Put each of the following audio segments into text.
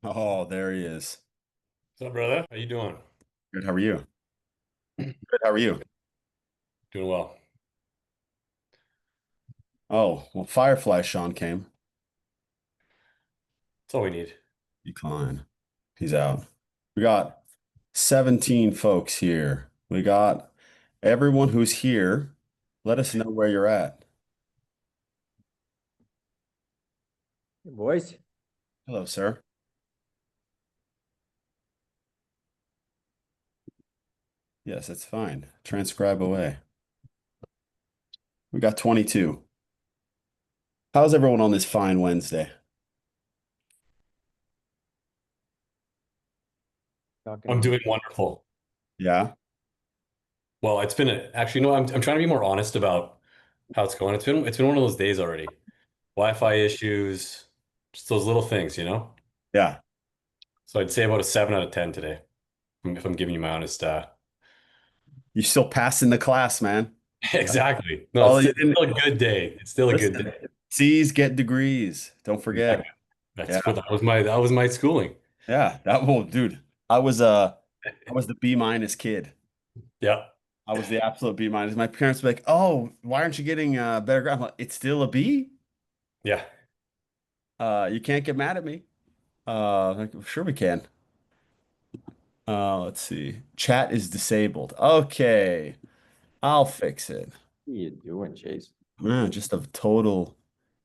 Oh, there he is. What's up, brother? How you doing? Good. How are you? Good. How are you? Doing well. Oh, well, Firefly Sean came. That's all we need. Decline. He's out. We got 17 folks here. We got everyone who's here. Let us know where you're at. Hey, boys. Hello, sir. Yes, it's fine. Transcribe away. We got 22. How's everyone on this fine Wednesday? I'm Talking. doing wonderful. Yeah. Well, it's been actually no. I'm trying to be more honest about how it's going. It's been one of those days already. Wi-Fi issues, just those little things, you know. Yeah. So I'd say about a 7 out of 10 today, if I'm giving you my honest. You're still passing the class, man. Exactly. No, All it's you didn't still a good day. It's still a good listen. day. C's get degrees. Don't Exactly. forget. Yeah. That's what that was my schooling. Yeah, that will, dude. I was the B minus kid. Yeah. I was the absolute B minus. My parents were like, "Oh, why aren't you getting better grade?" I'm like, "It's still a B. Yeah. You can't get mad at me." Like, sure we can. Let's see. Chat is disabled. Okay, I'll fix it. What are you doing, Chase? Man, just a total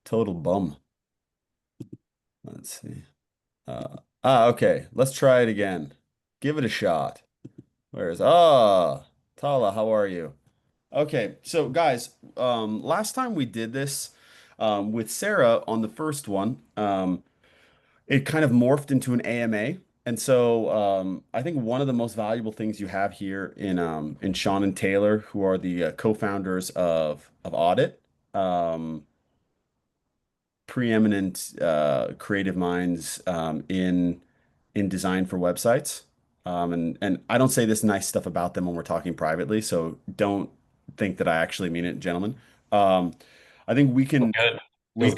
bum. Let's see. Okay. Let's try it again. Give it a shot. Tala, how are you? Okay, so guys, last time we did this with Sarah on the first one, it kind of morphed into an AMA. And so I think one of the most valuable things you have here in Sean and Taylor, who are the co-founders of Audit, um, preeminent creative minds in design for websites. And I don't say this nice stuff about them when we're talking privately, so don't think that I actually mean it, gentlemen. Um, I think Feels good. we Feels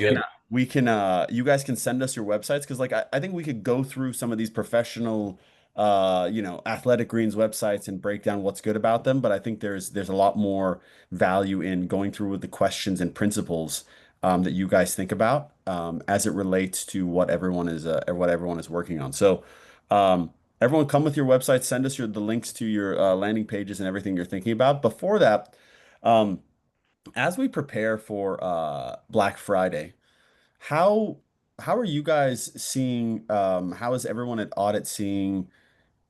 can good. you guys can send us your websites because like I think we could go through some of these professional athletic greens websites and break down what's good about them, but I think there's a lot more value in going through with the questions and principles that you guys think about as it relates to what everyone is working on. So everyone come with your website, send us the links to your landing pages and everything you're thinking about. Before that, um, as we prepare for Black Friday, how how are you guys seeing how is everyone at Audit seeing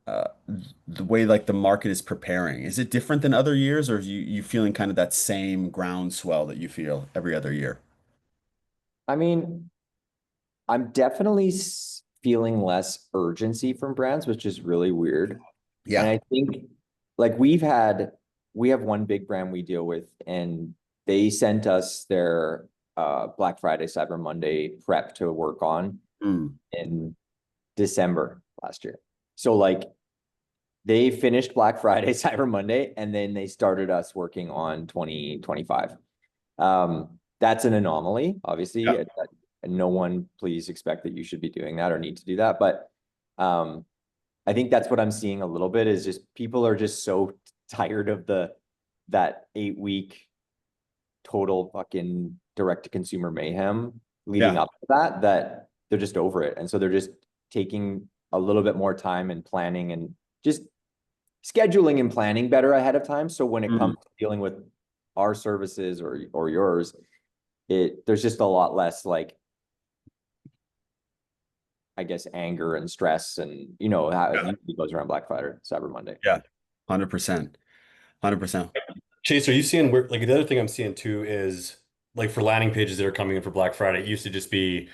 the way like the market is preparing? Is it different than other years, or are you feeling kind of that same groundswell that you feel every other year? I mean, I'm definitely feeling less urgency from brands, which is really weird. And Yeah. I think like we have one big brand we deal with, and they sent us their Black Friday, Cyber Monday prep to work on Mm. in December last year. So like they finished Black Friday, Cyber Monday, and then they started us working on 2025. That's an anomaly, obviously. Yeah. And no one please expect that you should be doing that or need to do that. But um, I think that's what I'm seeing a little bit is just people are just so tired of that 8 week total fucking direct to consumer mayhem leading Yeah. up to that they're just over it. And so they're just taking a little bit more time and planning and just scheduling and planning better ahead of time. So when it Mm. comes to dealing with our services or yours, there's just a lot less like I guess anger and stress and how it Yeah. usually goes around Black Friday, Cyber Monday. Yeah. 100%. 100%. Chase, are you seeing where like the other thing I'm seeing too is like for landing pages that are coming in for Black Friday, it used to just be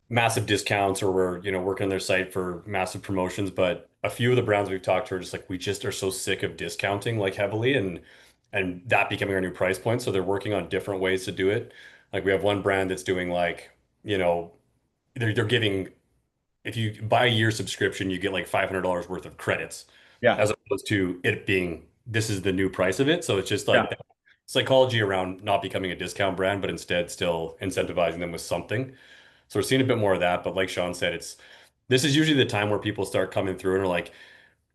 massive discounts or we're, working on their site for massive promotions. But a few of the brands we've talked to are just like, we just are so sick of discounting like heavily and that becoming our new price point. So they're working on different ways to do it. Like we have one brand that's doing like, they're giving if you buy a year subscription, you get like $500 worth of credits, Yeah. as opposed to it being this is the new price of it. So it's just Yeah. like psychology around not becoming a discount brand, but instead still incentivizing them with something. So we're seeing a bit more of that. But like Sean said, it's This is usually the time where people start coming through and are like,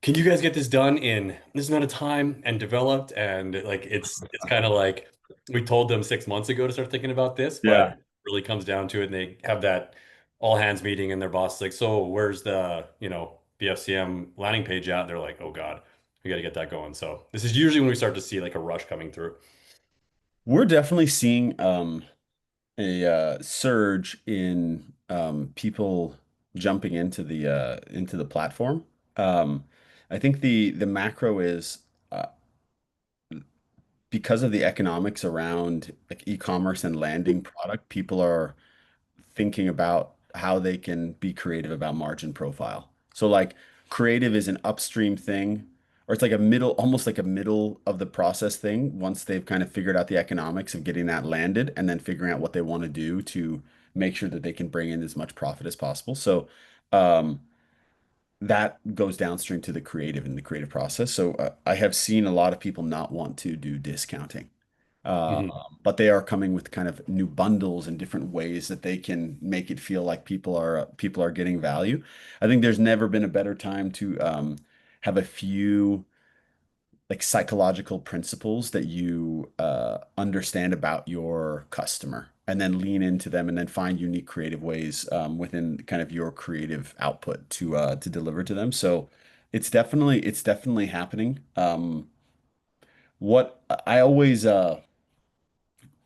can you guys get this done in this amount of time and developed? And like it's kind of like we told them 6 months ago to start thinking about this, but Yeah. it really comes down to it and they have that all hands meeting and their boss is like, so where's the, BFCM landing page at? They're like, oh God, we got to get that going. So this is usually when we start to see like a rush coming through. We're definitely seeing a surge in people jumping into the platform. Um, I think the macro is because of the economics around like e-commerce and landing product, people are thinking about how they can be creative about margin profile. So like creative is an upstream thing, or it's like a middle, almost like a middle of the process thing once they've kind of figured out the economics of getting that landed and then figuring out what they want to do to make sure that they can bring in as much profit as possible. So um, that goes downstream to the creative and the creative process. So I have seen a lot of people not want to do discounting. Uh, Mhm. but they are coming with kind of new bundles and different ways that they can make it feel like people are getting value. I think there's never been a better time to have a few like psychological principles that you understand about your customer and then lean into them and then find unique creative ways within kind of your creative output to deliver to them. So it's definitely happening. What I always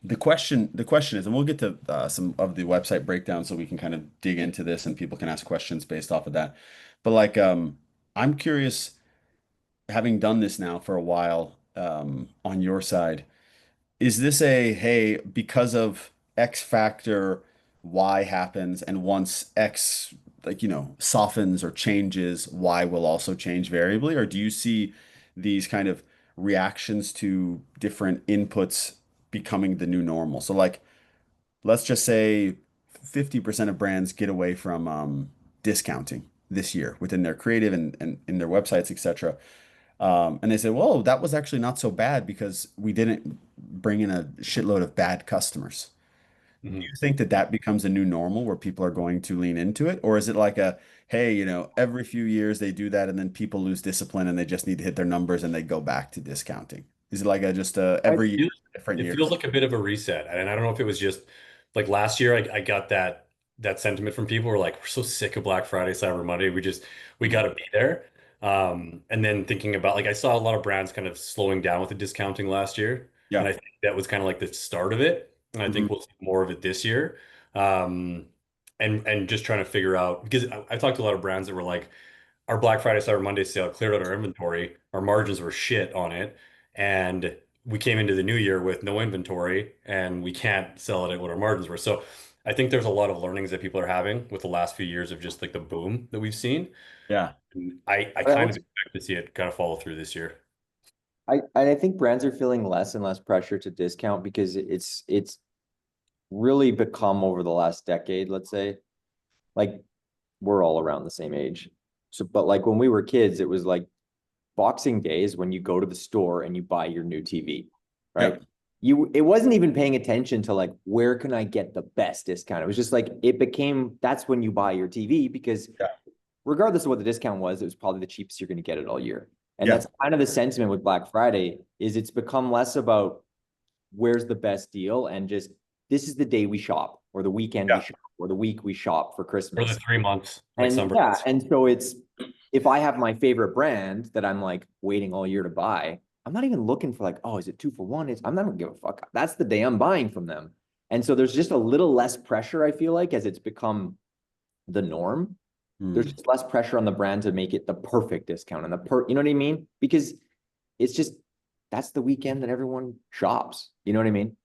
the question is, and we'll get to some of the website breakdown so we can kind of dig into this and people can ask questions based off of that. But like, I'm curious, having done this now for a while, on your side, is this a, hey, because of X factor, Y happens, and once X, like, softens or changes, Y will also change variably? Or do you see these kind of reactions to different inputs becoming the new normal? So, like, let's just say 50% of brands get away from discounting this year within their creative and in their websites, etc. And they say, well, that was actually not so bad because we didn't bring in a shitload of bad customers. Do Mhm. you think that that becomes a new normal where people are going to lean into it? Or is it like a, hey, every few years they do that and then people lose discipline and they just need to hit their numbers and they go back to discounting? Is it like a just a I, every year, feels different it year? feels like a bit of a reset. And I don't know if it was just like last year I got that sentiment from people who were like, we're so sick of Black Friday, Cyber Monday. We Mhm. gotta be there. And then thinking about like I saw a lot of brands kind of slowing down with the discounting last year. And Yeah. I think that was kind of like the start of it. And I Mhm. think we'll see more of it this year. Um, and just trying to figure out because I talked to a lot of brands that were like, our Black Friday, Cyber Monday sale cleared out our inventory. Our margins were shit on it. And we came into the new year with no inventory and we can't sell it at what our margins were. So I think there's a lot of learnings that people are having with the last few years of just like the boom that we've seen. Yeah. And I I kind of also, expect to see it kind of follow through this year. I think brands are feeling less and less pressure to discount because it's really become over the last decade, let's say, like we're all around the same age. So, but like when we were kids, it was like Boxing Day is when you go to the store and you buy your new TV, right? Yep. It wasn't even paying attention to like where can I get the best discount. It was just like it became that's when you buy your TV because Yeah. regardless of what the discount was, it was probably the cheapest you're going to get it all year. And Yeah. that's kind of the sentiment with Black Friday is it's become less about where's the best deal and just this is the day we shop or the weekend we Yeah. shop or the week we shop for For the Christmas. 3 months, like And some yeah, brands. and so it's if I have my favorite brand that I'm like waiting all year to buy, I'm not even looking for like, oh, is it 2 for 1? I'm not gonna give a fuck. That's the day I'm buying from them. And so there's just a little less pressure, I feel like, as it's become the norm. There's Hmm. just less pressure on the brand to make it the perfect discount and you know what I mean? Because it's just that's the weekend that everyone shops. You know what I mean?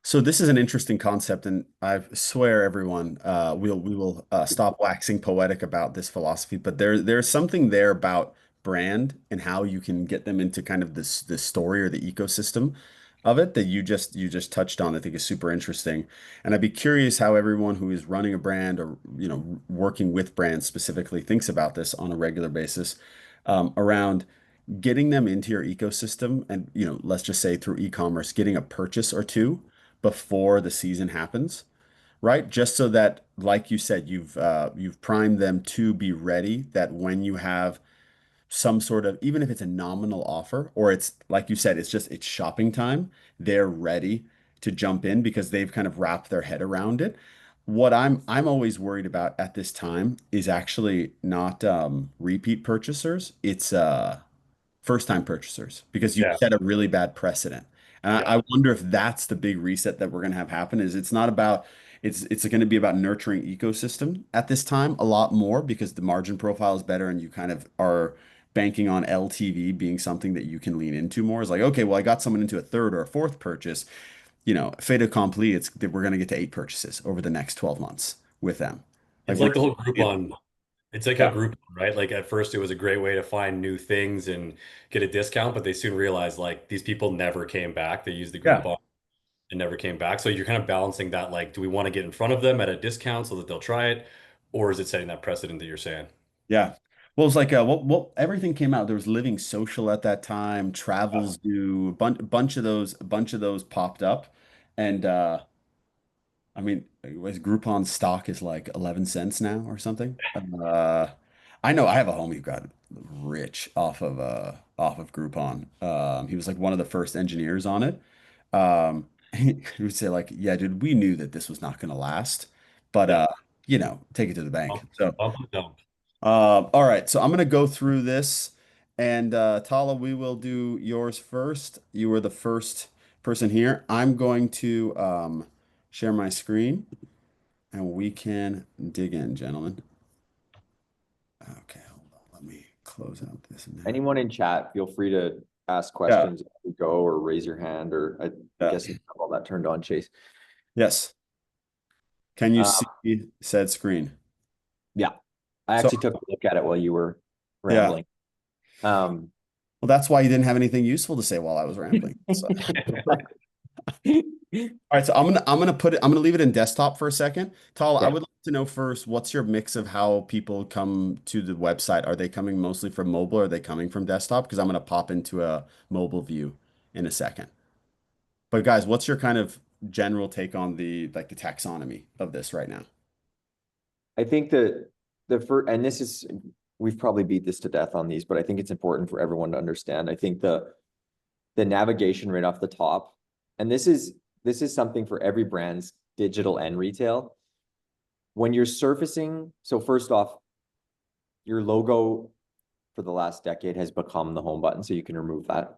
So this is an interesting concept, and I swear, everyone, we will stop waxing poetic about this philosophy. But there's something there about brand and how you can get them into kind of this story or the ecosystem of it that you just touched on. I think is super interesting, and I'd be curious how everyone who is running a brand or working with brands specifically thinks about this on a regular basis, around getting them into your ecosystem and let's just say through e-commerce getting a purchase or two before the season happens, right? Just so that, like you said, you've primed them to be ready that when you have some sort of, even if it's a nominal offer or it's like you said, it's shopping time, they're ready to jump in because they've kind of wrapped their head around it. What I'm always worried about at this time is actually not repeat purchasers. It's first time purchasers because you Yeah. set a really bad precedent. And Yeah. I wonder if that's the big reset that we're going to have happen is it's not about it's going to be about nurturing ecosystem at this time a lot more because the margin profile is better and you kind of are banking on LTV being something that you can lean into more. Is like, okay, well, I got someone into a third or a fourth purchase, fait accompli, it's we're going to get to 8 purchases over the next 12 months with them. Like It's we're like the whole Groupon. It's like how yeah, Groupon, right? Like at first it was a great way to find new things and get a discount, but they soon realized like these people never came back. They used the yeah. Groupon and never came back. So you're kind of balancing that, like, do we want to get in front of them at a discount so that they'll try it? Or is it setting that precedent that you're saying? Yeah. Well, it's like what everything came out. There was Living Social at that time, Uh, Travels Do, a bunch of those popped up. And I mean, was Groupon stock is like 11 cents now or something. I know I have a homie who got rich off of Groupon. He was like one of the first engineers on it. He would say like, "Yeah, dude, we knew that this was not going to last, but yeah. take it to the bank." Bump, So bump and dump. all right, so I'm gonna go through this, and Tala, we will do yours first. You were the first person here. I'm going to share my screen, and we can dig in, gentlemen. Okay, hold on. Let me close out this now. Anyone in chat, feel free to ask Yeah, questions as we go or raise your hand, or I'm yeah, guessing you have all that turned on, Chase. yes. Can you Uh, see said screen? yeah, I So, actually took a look at it while you were yeah. rambling. Um, Well, that's why you didn't have anything useful to say while I was rambling. So. All right, so I'm gonna leave it in desktop for a second. Tal, I okay. would like to know first, what's your mix of how people come to the website? Are they coming mostly from mobile or are they coming from desktop? Because I'm gonna pop into a mobile view in a second. But guys, what's your kind of general take on the taxonomy of this right now? I think that the first, and this is, we've probably beat this to death on these, but I think it's important for everyone to understand. I think the navigation right off the top, and this is something for every brand's digital and retail. When you're surfacing, so first off, your logo for the last decade has become the home button, so you can remove that.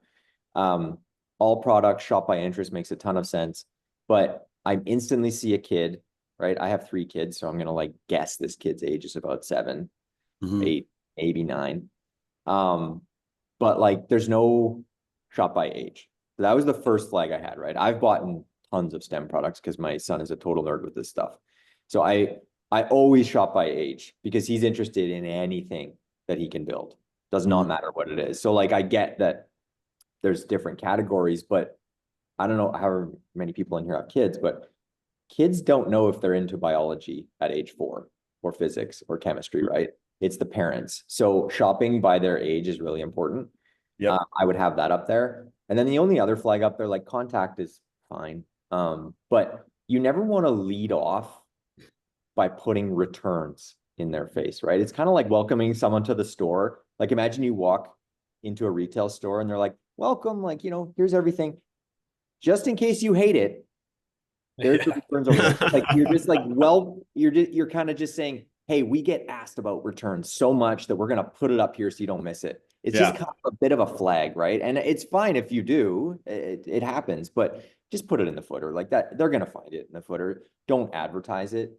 Um, all products, shop by interest makes a ton of sense, but I instantly see a kid, right? I have 3 kids, so I'm gonna like guess this kid's age is about 7, Hmm. 8, maybe 9. Um, but like there's no shop by age. So that was the first flag I had, right? I've bought tons of STEM products because my son is a total nerd with this stuff. So I always shop by age because he's interested in anything that he can build. Does not Hmm. matter what it is. So like I get that there's different categories, but I don't know how many people in here have kids, but kids don't know if they're into biology at age 4 or physics or chemistry, right? It's the parents. So shopping by their age is really important. Yep. I would have that up there. And then the only other flag up there, like contact is fine. But you never want to lead off by putting returns in their face, right? It's kind of like welcoming someone to the store. Like imagine you walk into a retail store and they're like, welcome, like, here's everything. Just in case you hate it, there's the Yeah. returns over there. Like you're just like, well, you're kind of just saying, hey, we get asked about returns so much that we're gonna put it up here so you don't miss it. It's just Yeah. kind of a bit of a flag, right? And it's fine if you do, it happens, but just put it in the footer like that. They're gonna find it in the footer. Don't advertise it.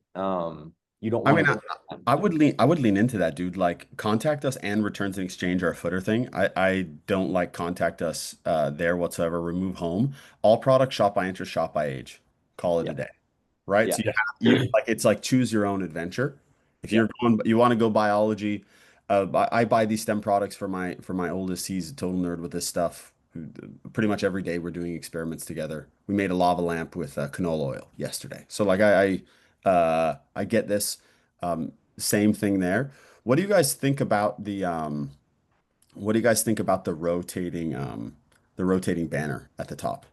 You don't I want mean, to I, go. I would lean into that, dude. Like, contact us and returns and exchange are a footer thing. I don't like contact us there whatsoever. Remove home. All products shop by interest, shop by age. Call it a Yeah, day. Right? yeah, So you like it's like choose your own adventure. If yeah, you want to go biology, I buy these STEM products for my oldest. He's a total nerd with this stuff. Pretty much every day we're doing experiments together. We made a lava lamp with canola oil yesterday. So like I get this. Same thing there. What do you guys think about what do you guys think about the rotating banner at the top?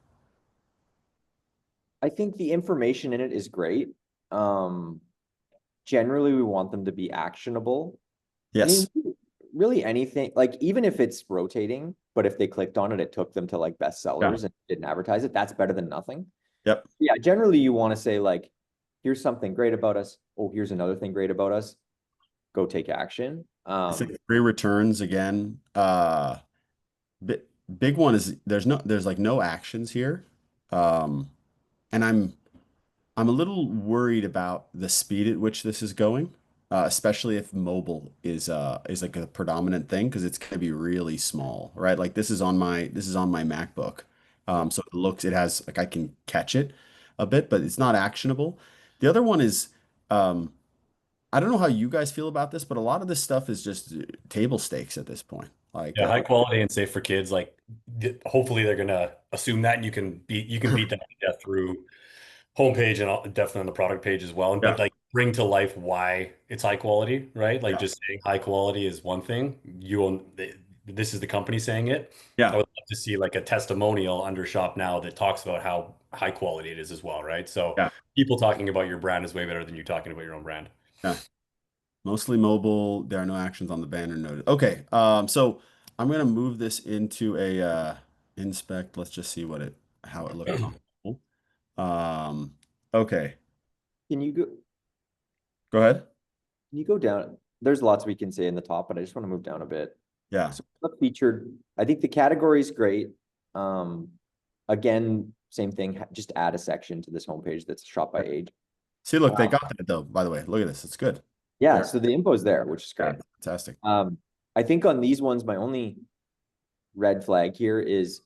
I think the information in it is great. Um, generally we want them to be actionable. I mean, Yes. really anything, like even if it's rotating, but if they clicked on it, it took them to like Yeah. bestsellers and didn't advertise it, that's better than nothing. Yep. Yeah, generally you want to say like, here's something great about us. Oh, here's another thing great about us. Go take action. I think free returns again. Bi Big one is there's like no actions here. Um, and I'm a little worried about the speed at which this is going, especially if mobile is like a predominant thing because it's gonna be really small, right? Like this is on my MacBook. So it has like I can catch it a bit, but it's not actionable. The other one is um, I don't know how you guys feel about this, but a lot of this stuff is just table stakes at this point. Like, Yeah, high quality and safe for kids. Like, hopefully they're gonna assume that, and you can beat that to death through homepage and definitely on the product page as well. And yeah, but like bring to life why it's high quality, right? Like yeah, just saying high quality is one thing. This is the company saying it. I yeah, would love to see like a testimonial under Shop Now that talks about how high quality it is as well, right? So yeah, people talking about your brand is way better than you talking about your own brand. yeah. Mostly mobile. There are no actions on the banner noted. Okay, so I'm gonna move this into a inspect. Let's just see how it looks on mobile. Okay, Can you go, go ahead. can you go down? There's lots we can say in the top, but I just want to move down a bit. Yeah. So featured, I think the category is great. Um, again, same thing, just add a section to this homepage that's shop by age. See, look, they Um, got that though, by the way. Look at this. It's good. yeah, Very, so the info is there, which is yeah, great. fantastic. I think on these ones, my only red flag here is,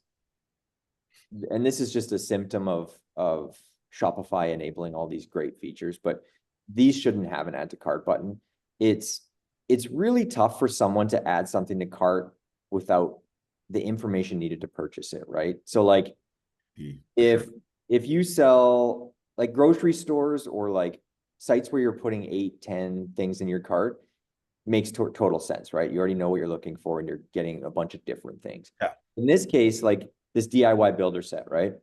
and this is just a symptom of Shopify enabling all these great features, but these shouldn't have an add to cart button. It's it's really tough for someone to add something to cart without the information needed to purchase it, right? So like For sure. if you sell like grocery stores or like sites where you're putting 8, 10 things in your cart, makes total sense, right? You already know what you're looking for and you're getting a bunch of different things. Yeah. In this case, like this DIY builder set, right?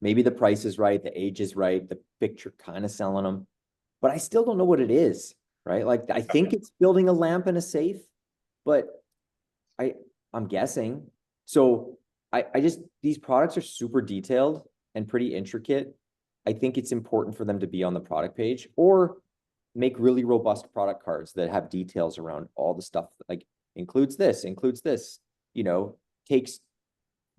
Maybe the price is right, the age is right, the picture kind of selling them, but I still don't know what it is, right? Like I think it's building a lamp and a safe, but I I'm guessing. So I just these products are super detailed and pretty intricate. I think it's important for them to be on the product page or make really robust product cards that have details around all the stuff like includes this, you know, takes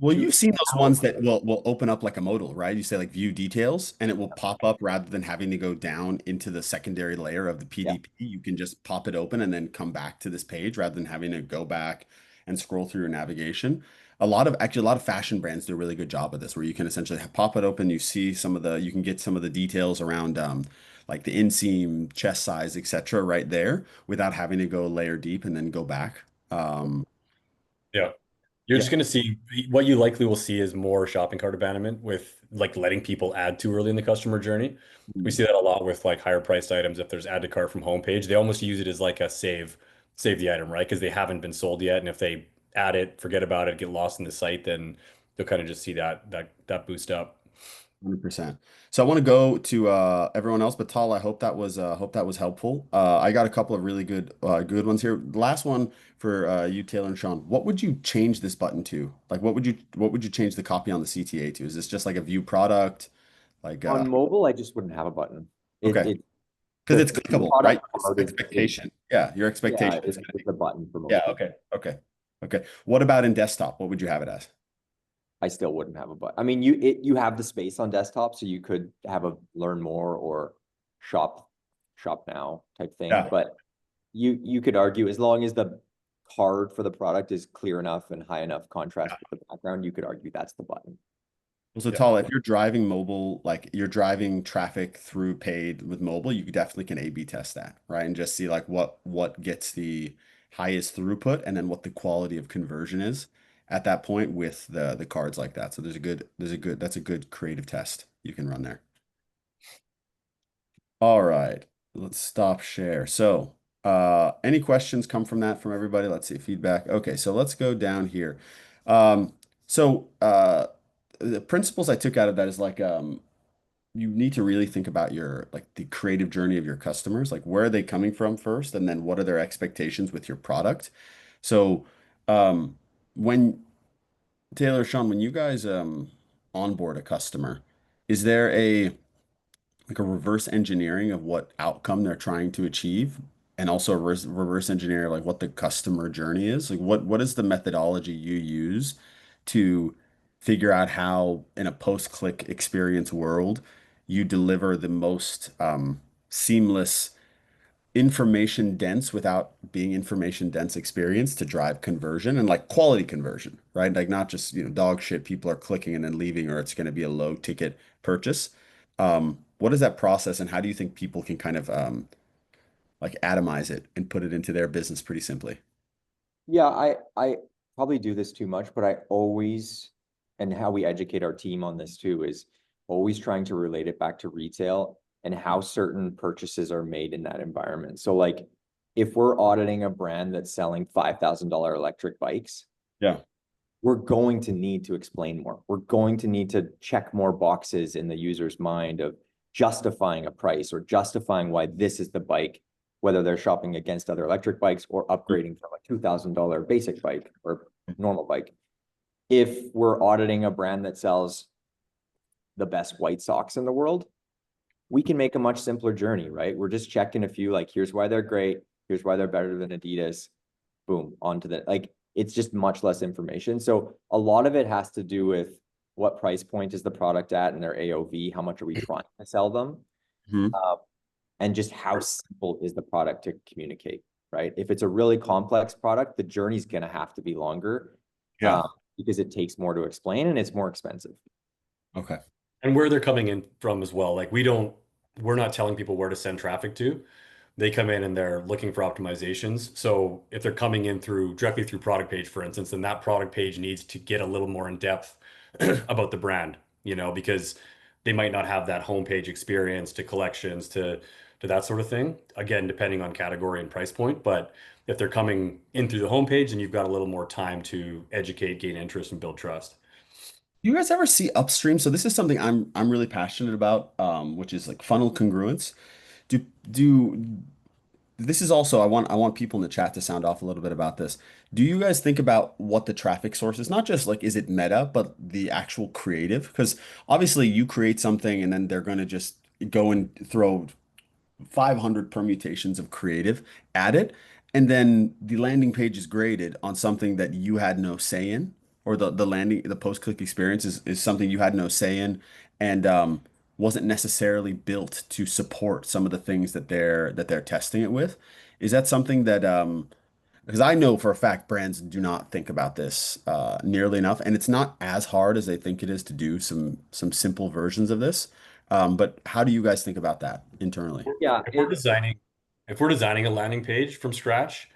Well, two you've seen those hours. ones that will open up like a modal, right? You say like view details and it will pop up rather than having to go down into the secondary layer of the Yeah. PDP. You can just pop it open and then come back to this page rather than having to go back and scroll through your navigation. A lot of fashion brands do a really good job of this where you can essentially pop it open, you can get some of the details around like the inseam, chest size, etc. right there without having to go layer deep and then go back. Um, Yeah. You're yeah. just going to see what you likely will see is more shopping cart abandonment with like letting people add too early in the customer journey. We see that a lot with like higher priced items. If there's add to cart from homepage, they almost use it as like a save the item, right? Because they haven't been sold yet. And if they add it, forget about it, get lost in the site, then they'll kind of just see that boost up. 100%. So I want to go to everyone else, but Tal, I hope that was helpful. I got a couple of really good ones here. Last one for you, Taylor and Sean. What would you change this button to? Like what would you change the copy on the CTA to? Is this just like a view product? Like On mobile, I just wouldn't have a button. okay, It because the it's clickable, right? product It's card is expectation. Yeah, your yeah, expectation is gonna it's be a button for yeah, most people. okay, okay, okay. What about in desktop? What would you have it as? I still wouldn't have a button. I mean, you have the space on desktop, so you could have a learn more or shop shop now type thing. Yeah. But you could argue as long as the card for the product is clear enough and high enough contrast with the background, you could argue that's the button. Well, so Yeah. Tall, if you're driving mobile, like you're driving traffic through paid with mobile, you definitely can A/B test that, right? And just see like what gets the highest throughput and then what the quality of conversion is at that point with the cards like that. So that's a good creative test you can run there. All right, let's stop share. So, any questions come from that from everybody? Let's see, feedback. Okay, so let's go down here. Um, so, the principles I took out of that is like, you need to really think about your like the creative journey of your customers. Like where are they coming from first, and then what are their expectations with your product? So when Taylor, Sean, when you guys onboard a customer, is there a like a reverse engineering of what outcome they're trying to achieve, and also reverse engineer like what the customer journey is? Like what is the methodology you use to figure out how in a post-click experience world you deliver the most seamless information dense without being information dense experience to drive conversion and like quality conversion, right? Like not just, dog shit, people are clicking and then leaving, or it's going to be a low ticket purchase. What is that process, and how do you think people can kind of like atomize it and put it into their business pretty simply? Yeah, I probably do this too much, but I always, and how we educate our team on this too, is always trying to relate it back to retail and how certain purchases are made in that environment. So like if we're auditing a brand that's selling $5,000 electric bikes, Yeah. we're going to need to explain more. We're going to need to check more boxes in the user's mind of justifying a price or justifying why this is the bike, whether they're shopping against other electric bikes or upgrading from a $2,000 basic bike or normal bike. If we're auditing a brand that sells the best white socks in the world, we can make a much simpler journey, right? We're just checking a few, like, here's why they're great. Here's why they're better than Adidas. Boom, onto the, like, it's just much less information. So a lot of it has to do with what price point is the product at and their AOV, how much are we trying to sell them? Mhm. Uh, and just how simple is the product to communicate, right? If it's a really complex product, the journey's going to have to be longer Yeah. because it takes more to explain and it's more expensive. Okay. And where they're coming in from as well. Like we're not telling people where to send traffic to. They come in and they're looking for optimizations. So if they're coming in directly through product page, for instance, then that product page needs to get a little more in depth about the brand, because they might not have that homepage experience to collections to that sort of thing. Again, depending on category and price point. But if they're coming in through the homepage, then you've got a little more time to educate, gain interest, and build trust. You guys ever see upstream? So this is something I'm really passionate about, which is like funnel congruence. Do do This is also I want people in the chat to sound off a little bit about this. Do you guys think about what the traffic source is? Not just like is it meta, but the actual creative? Because obviously you create something and then they're going to just go and throw 500 permutations of creative at it, and then the landing page is graded on something that you had no say in, or the post-click experience is something you had no say in, and wasn't necessarily built to support some of the things that they're testing it with. Is that something that because I know for a fact brands do not think about this nearly enough, and it's not as hard as they think it is to do some simple versions of this. But how do you guys think about that internally? Yeah, If we're designing, if we're designing a landing page from scratch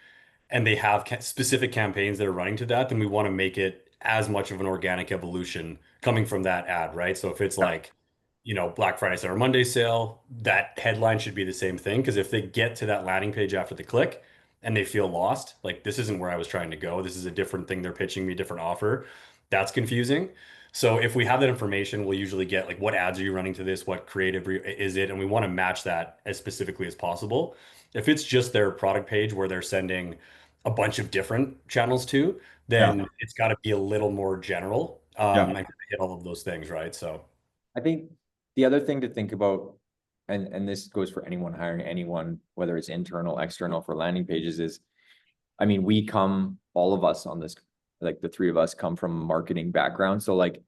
and they have specific campaigns that are running to that, then we want to make it as much of an organic evolution coming from that ad, right? So if it's Yeah. like, Black Friday, Cyber Monday sale, that headline should be the same thing. Because if they get to that landing page after the click and they feel lost, like this isn't where I was trying to go, this is a different thing they're pitching me, different offer, that's confusing. So if we have that information, we'll usually get like, what ads are you running to this? What creative is it? And we want to match that as specifically as possible. If it's just their product page where they're sending a bunch of different channels to, Yeah. then it's got to be a little more general, Yeah. and hit all of those things, right? So I think the other thing to think about, and this goes for anyone hiring anyone, whether it's internal, external for landing pages, is, I mean, all of us on this, like the three of us come from a marketing background. So like,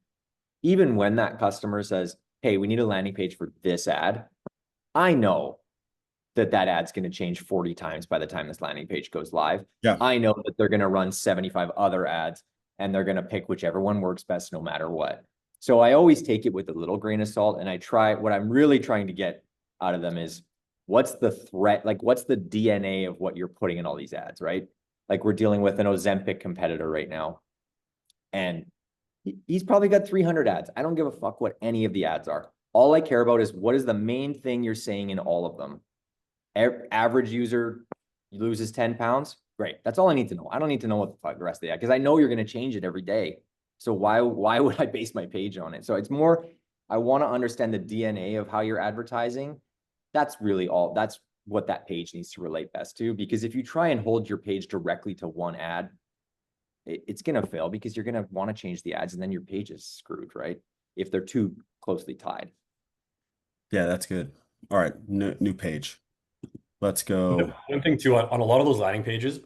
even when that customer says, hey, we need a landing page for this ad, I know that ad's going to change 40 times by the time this landing page goes live. Yeah. I know that they're going to run 75 other ads and they're going to pick whichever one works best no matter what. So I always take it with a little grain of salt, and what I'm really trying to get out of them is what's the threat, like what's the DNA of what you're putting in all these ads, right? Like we're dealing with an Ozempic competitor right now, and he's probably got 300 ads. I don't give a fuck what any of the ads are. All I care about is what is the main thing you're saying in all of them. Average user loses 10 pounds. Great. That's all I need to know. I don't need to know what the fuck the rest of the ad, because I know you're going to change it every day. So why would I base my page on it? So it's more I want to understand the DNA of how you're advertising. That's really all. That's what that page needs to relate best to. Because if you try and hold your page directly to one ad, it's going to fail because you're going to want to change the ads and then your page is screwed, right? If they're too closely tied. Yeah, that's good. All right, new page. Let's go. One thing too, on a lot of those landing pages,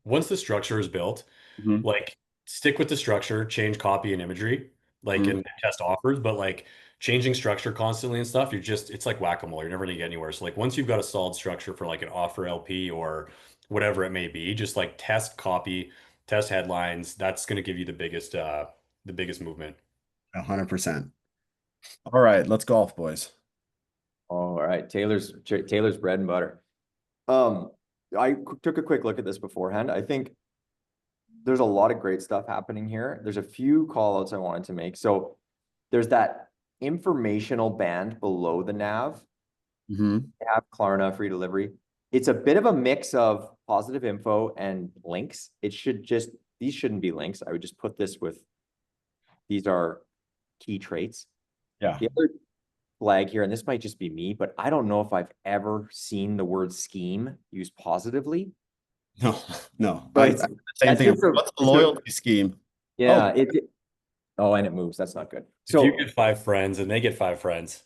once the structure is built, Mhm, like stick with the structure, change copy and imagery, like mhm. and test offers, but like changing structure constantly and stuff, it's like whack-a-mole. You're never gonna get anywhere. So like once you've got a solid structure for like an offer LP or whatever it may be, just like test copy, test headlines. That's gonna give you the biggest movement. 100%. All right, let's golf, boys. All right, Taylor's bread and butter. Um, I took a quick look at this beforehand. I think there's a lot of great stuff happening here. There's a few call outs I wanted to make. So there's that informational band below the nav. Hmm. Have Klarna free delivery. It's a bit of a mix of positive info and links. These shouldn't be links. I would just put this with, these are key traits. Yeah. The other flag here, and this might just be me, but I don't know if I've ever seen the word scheme used positively. No, no. So Same that's thing. just a, What's the loyalty scheme? Oh, yeah, oh, and it moves. That's not good. If you So get 5 friends and they get 5 friends,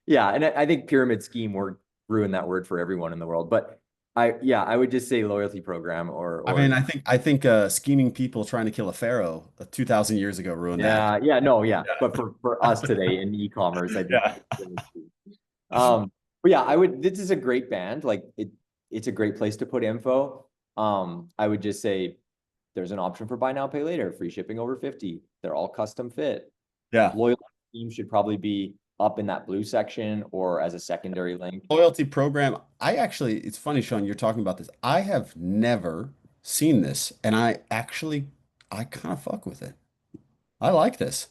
yeah, and I think pyramid scheme word ruined that word for everyone in the world. But I would just say loyalty program I mean, or I think scheming people trying to kill a pharaoh 2,000 years ago ruined that. yeah. Yeah. But for us today in e-commerce, I think Yeah. but yeah, this is a great band. Like it's a great place to put info. I would just say there's an option for buy now, pay later, free shipping over 50. They're all custom fit. Yeah. Loyalty scheme should probably be up in that blue section or as a secondary link. Loyalty program. It's funny, Sean, you're talking about this. I have never seen this, and I kind of fuck with it. I like this.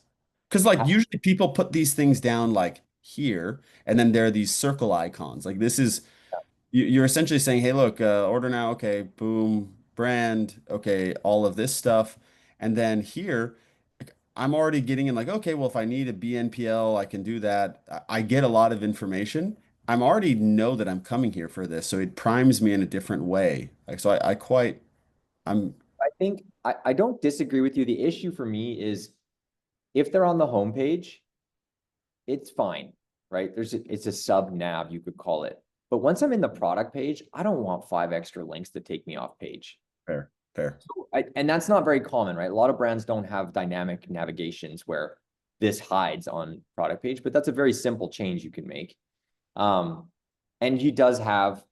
Because like usually people put these things down like here, and then there are these circle icons. Like this is you're essentially saying, hey, look, order now, okay, boom, brand, okay, all of this stuff. And then here, like, I'm already getting in like, okay, well, if I need a BNPL, I can do that. I get a lot of information. I'm already know that I'm coming here for this, so it primes me in a different way. Like, so I'm, I think I don't disagree with you. The issue for me is if they're on the homepage, it's fine, right? It's a sub nav, you could call it. But once I'm in the product page, I don't want 5 extra links to take me off page. fair, fair. So and that's not very common, right? A lot of brands don't have dynamic navigations where this hides on product page, but that's a very simple change you can make. And he does have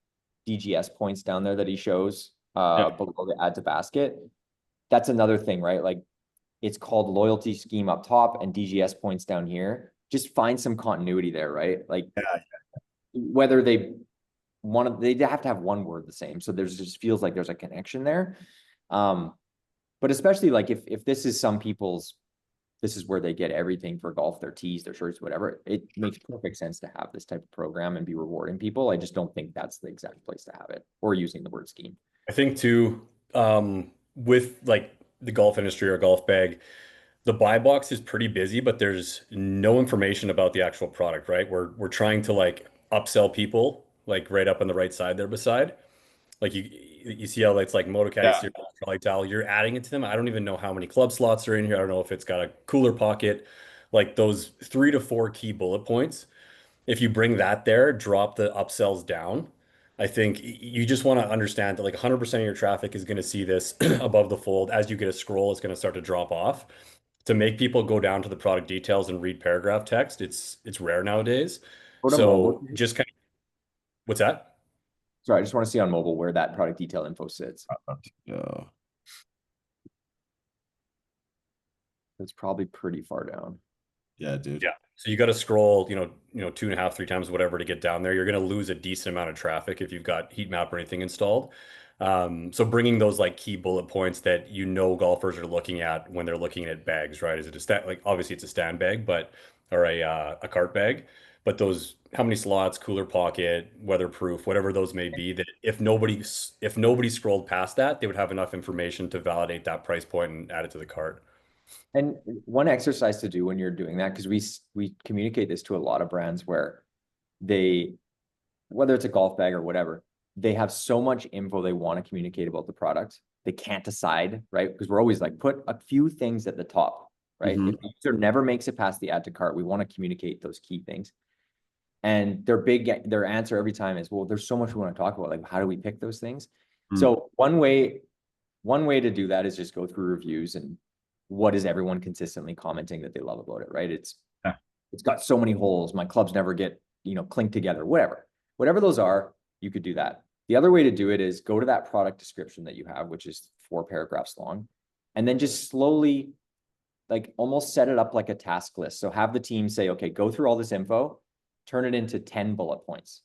DGS points down there that he shows Yeah. below the add to basket. That's another thing, right? Like it's called loyalty scheme up top and DGS points down here. Just find some continuity there, right? Like Yeah. whether they have to have one word the same. So there's just feels like there's a connection there. But especially like if this is some people's, this is where they get everything for golf, their tees, their shirts, whatever. It makes perfect sense to have this type of program and be rewarding people. I just don't think that's the exact place to have it or using the word scheme. I think too, with like the golf industry or golf bag, the buy box is pretty busy, but there's no information about the actual product, right? We're trying to like upsell people like right up on the right side there beside. Like you see how it's like Moto Caddy Yeah. Series, Trolley Towel, you're adding it to them. I don't even know how many club slots are in here. I don't know if it's got a cooler pocket, like those 3 to 4 key bullet points. If you bring that there, drop the upsells down. I think you just want to understand that like 100% of your traffic is going to see this above the fold. As you get a scroll, it's going to start to drop off. To make people go down to the product details and read paragraph text, it's rare nowadays. Go to So mobile. just kind of, what's that? Sorry, I just want to see on mobile where that product detail info sits. Yeah. It's probably pretty far down. Yeah, dude. Yeah. So you got to scroll, 2.5, 3 times, whatever, to get down there. You're going to lose a decent amount of traffic if you've got heat map or anything installed. So bringing those like key bullet points that golfers are looking at when they're looking at bags, right? Is it a stand, like obviously it's a stand bag, but or a cart bag, but those how many slots, cooler pocket, weatherproof, whatever those may be, that if nobody scrolled past that, they would have enough information to validate that price point and add it to the cart. And one exercise to do when you're doing that, because we communicate this to a lot of brands where they, whether it's a golf bag or whatever, they have so much info they want to communicate about the product. They can't decide, right? Because we're always like, put a few things at the top, right? Mhm. If the user never makes it past the add to cart, we want to communicate those key things. And their answer every time is, well, there's so much we want to talk about. Like, how do we pick those things? Mm. So one way to do that is just go through reviews and what is everyone consistently commenting that they love about it, right? Yeah. It's got so many holes. My clubs never get, clink together, whatever those are, you could do that. The other way to do it is go to that product description that you have, which is 4 paragraphs long, and then just slowly, like almost set it up like a task list. So have the team say, okay, go through all this info, turn it into 10 bullet points.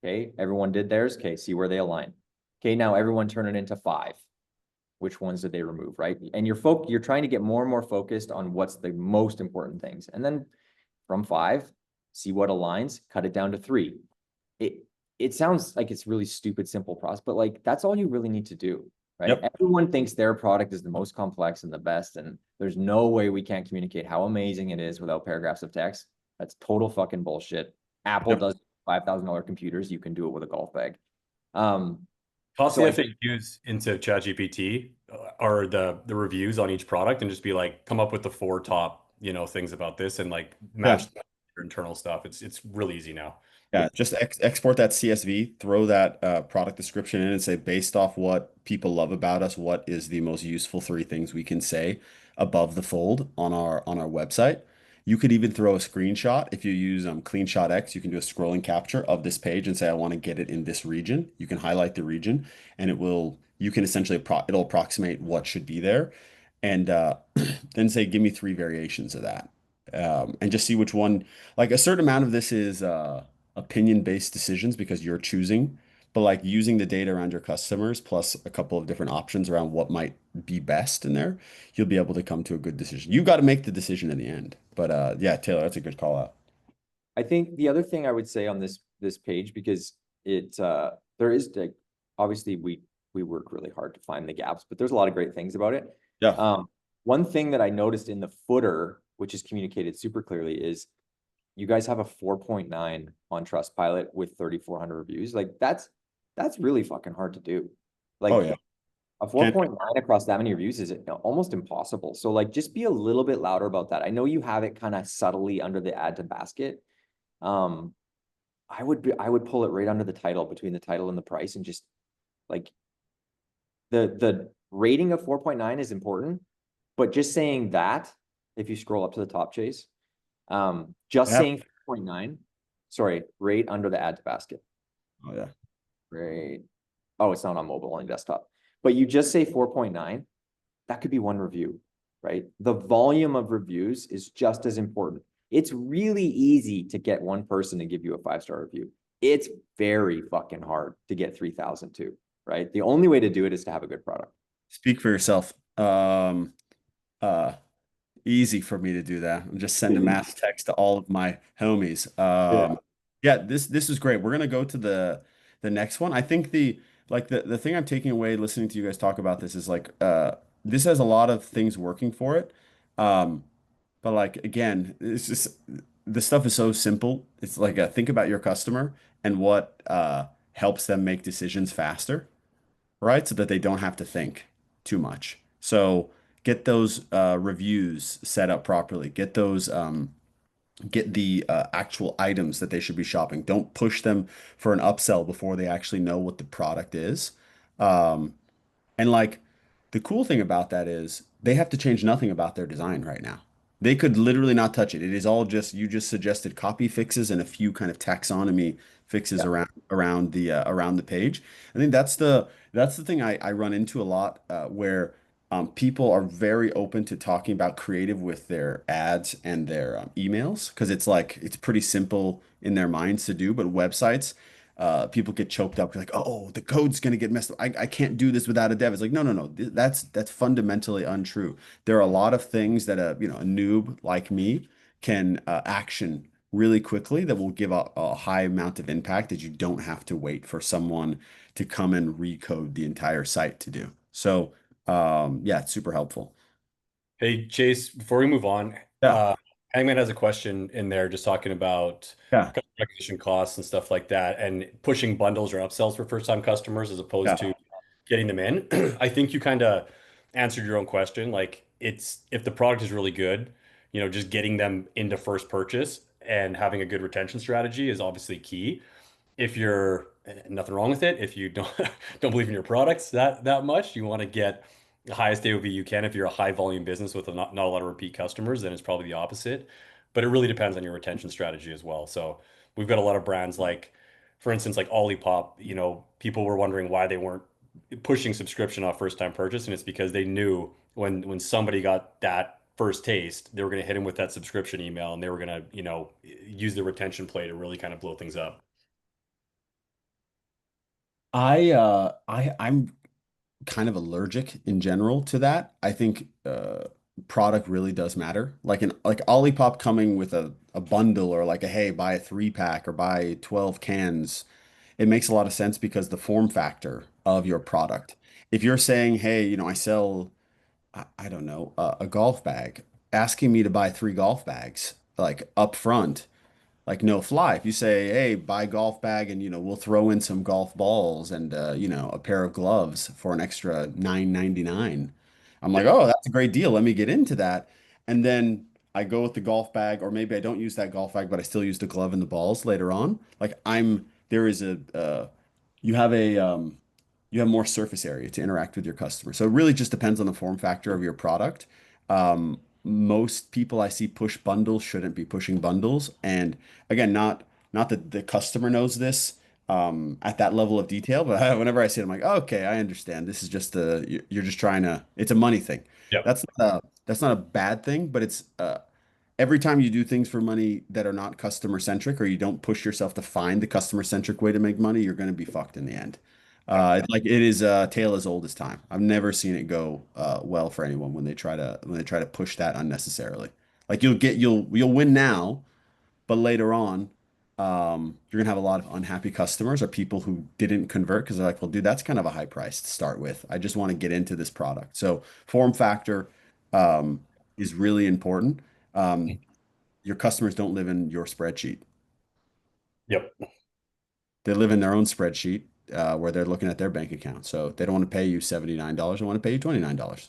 Okay, everyone did theirs. Okay, see where they align. Okay, now everyone turn it into 5. Which ones did they remove, right? And you're trying to get more and more focused on what's the most important things. And then from 5, see what aligns, cut it down to 3. It sounds like it's really stupid, simple process, but like that's all you really need to do, right? Yep. Everyone thinks their product is the most complex and the best, and there's no way we can't communicate how amazing it is without paragraphs of text. That's total fucking bullshit. Apple Yep. does $5,000 computers. You can do it with a golf bag. Um, Toss the so I think FAQs into ChatGPT or the reviews on each product and just be like, come up with the 4 top, things about this and like Yeah. match your internal stuff. It's really easy now. Yeah, just export that CSV, throw that product description in and say, based off what people love about us, what is the most useful 3 things we can say above the fold on our website. You could even throw a screenshot. If you use CleanShot X, you can do a scrolling capture of this page and say, I want to get it in this region. You can highlight the region and you can essentially, it'll approximate what should be there. And then say, give me 3 variations of that. And just see which one, like a certain amount of this is opinion-based decisions because you're choosing, but like using the data around your customers plus a couple of different options around what might be best in there, you'll be able to come to a good decision. You got to make the decision in the end. But yeah, Taylor, that's a good call out. I think the other thing I would say on this page, because there is like, obviously we work really hard to find the gaps, but there's a lot of great things about it. Yeah. One thing that I noticed in the footer, which is communicated super clearly, is you guys have a 4.9 on Trustpilot with 3,400 reviews. Like that's really fucking hard to do. Oh Like yeah. a Can't. 4.9 across that many reviews is almost impossible. So like just be a little bit louder about that. I know you have it kind of subtly under the add to basket. Um, I would pull it right under the title, between the title and the price, and just like the rating of 4.9 is important, but just saying that, if you scroll up to the top, Chase, just Yeah. saying 4.9, sorry, rate under the add to basket. Oh yeah. Right. Oh, it's not on mobile, only desktop. But you just say 4.9, that could be one review, right? The volume of reviews is just as important. It's really easy to get one person to give you a 5-star review. It's very fucking hard to get 3,002, right? The only way to do it is to have a good product. Speak for yourself. Uh, Easy for me to do that. I'm just sending mass text to all of my homies. Yeah. Yeah, this is great. We're gonna go to the next one. I think the thing I'm taking away listening to you guys talk about this is like this has a lot of things working for it. Um, but like again, it's just the stuff is so simple. It's like think about your customer and what helps them make decisions faster, right? So that they don't have to think too much. So get those reviews set up properly. Get the actual items that they should be shopping. Don't push them for an upsell before they actually know what the product is. Um, and like the cool thing about that is they have to change nothing about their design right now. They could literally not touch it. It is all just you just suggested copy fixes and a few kind of taxonomy fixes Yeah. around the page. I think that's the thing I run into a lot where people are very open to talking about creative with their ads and their emails because it's like it's pretty simple in their minds to do, but websites people get choked up like, oh, the code's gonna get messed up. I can't do this without a dev. It's like, no. That's fundamentally untrue. There are a lot of things that a noob like me can action really quickly that will give a high amount of impact that you don't have to wait for someone to come and recode the entire site to do. So yeah, it's super helpful. Hey, Chase, before we move on, Yeah, Hangman has a question in there just talking about yeah, customer acquisition costs and stuff like that, and pushing bundles or upsells for first-time customers as opposed yeah. to getting them in. I think you kind of answered your own question. Like, it's if the product is really good, just getting them into first purchase and having a good retention strategy is obviously key. If you're nothing wrong with it, if you don't don't believe in your products that much, you want to get the highest AOV you can. If you're a high volume business with not a lot of repeat customers, then it's probably the opposite. But it really depends on your retention strategy as well. So we've got a lot of brands like, for instance, like Olipop. People were wondering why they weren't pushing subscription off first time purchase, and it's because they knew when somebody got that first taste, they were going to hit them with that subscription email, and they were going to use the retention play to really kind of blow things up. I'm kind of allergic in general to that. I think product really does matter. Like Olipop coming with a bundle or like a hey, buy a 3 pack or buy 12 cans. It makes a lot of sense because the form factor of your product. If you're saying, hey, I sell, I don't know, a golf bag, asking me to buy 3 golf bags like up front like no fly. If you say, hey, buy golf bag and we'll throw in some golf balls and a pair of gloves for an extra 9.99. I'm like, Yeah. oh, that's a great deal. Let me get into that. And then I go with the golf bag, or maybe I don't use that golf bag, but I still use the glove and the balls later on. Like there is you have a you have more surface area to interact with your customer. So it really just depends on the form factor of your product. Most people I see push bundles shouldn't be pushing bundles. And again, not that the customer knows this at that level of detail, but whenever I see it, I'm like, oh, okay, I understand. This is just you're just trying to, it's a money thing. Yeah. That's not a bad thing, but it's every time you do things for money that are not customer centric, or you don't push yourself to find the customer centric way to make money, you're going to be fucked in the end. It's like it is a tale as old as time. I've never seen it go well for anyone when they try to push that unnecessarily. Like you'll win now, but later on, you're gonna have a lot of unhappy customers or people who didn't convert because they're like, well, dude, that's kind of a high price to start with. I just want to get into this product. So form factor um, is really important. Um, your customers don't live in your spreadsheet. Yep. They live in their own spreadsheet where they're looking at their bank account. So they don't want to pay you $79. They want to pay you $29.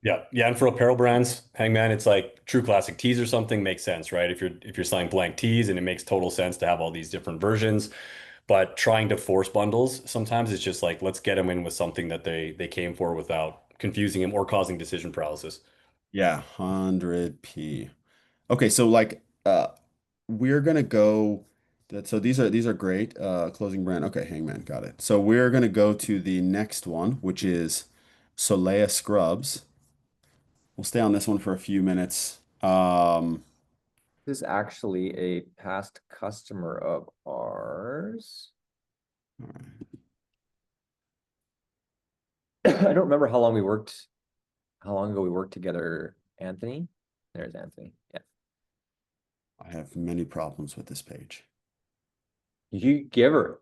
Yeah. Yeah. And for apparel brands, Hangman, it's like true classic tees or something makes sense, right? If you're selling blank tees and it makes total sense to have all these different versions, but trying to force bundles sometimes it's just like let's get them in with something that they came for without confusing them or causing decision paralysis. Yeah, 100p. Okay, so like we're gonna go so these are great. Closing brand. Okay, Hangman, got it. So we're gonna go to the next one, which is Solea Scrubs. We'll stay on this one for a few minutes. This is actually a past customer of ours. I don't remember how long ago we worked together, Anthony. There's Anthony. Yeah. I have many problems with this page. You give her.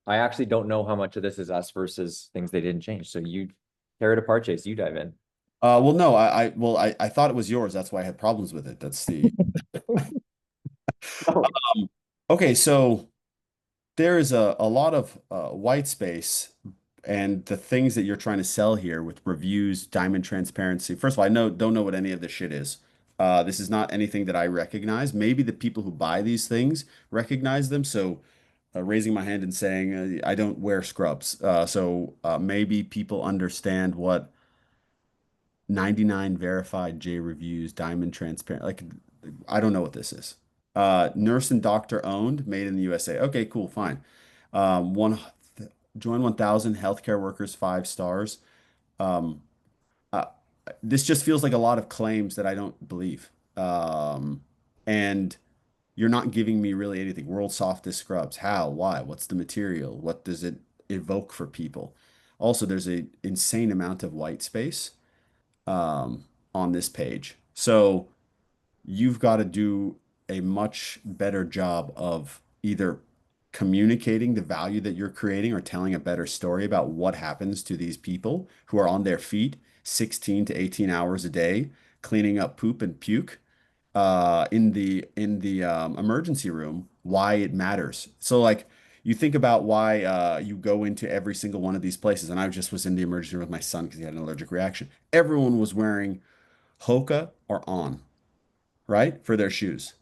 I actually don't know how much of this is us versus things they didn't change. So you tear it apart, Chase. You dive in. Well, no, I thought it was yours. That's why I had problems with it. That's the Oh, okay. So there is a lot of white space and the things that you're trying to sell here with reviews, diamond transparency. First of all, don't know what any of this shit is. This is not anything that I recognize. Maybe the people who buy these things recognize them. So raising my hand and saying I don't wear scrubs. So maybe people understand what 99 verified J reviews, diamond transparent. Like I don't know what this is. Nurse and doctor owned, made in the USA. Okay, cool, fine. One join 1,000 healthcare workers, 5 stars. Um, uh, this just feels like a lot of claims that I don't believe. And you're not giving me really anything. World softest scrubs. How? Why? What's the material? What does it evoke for people? Also, there's a insane amount of white space on this page. So you've got to do a much better job of either communicating the value that you're creating or telling a better story about what happens to these people who are on their feet 16 to 18 hours a day, cleaning up poop and puke in the emergency room, why it matters. So like you think about why you go into every single one of these places. And I just was in the emergency room with my son because he had an allergic reaction. Everyone was wearing Hoka or On, right? For their shoes.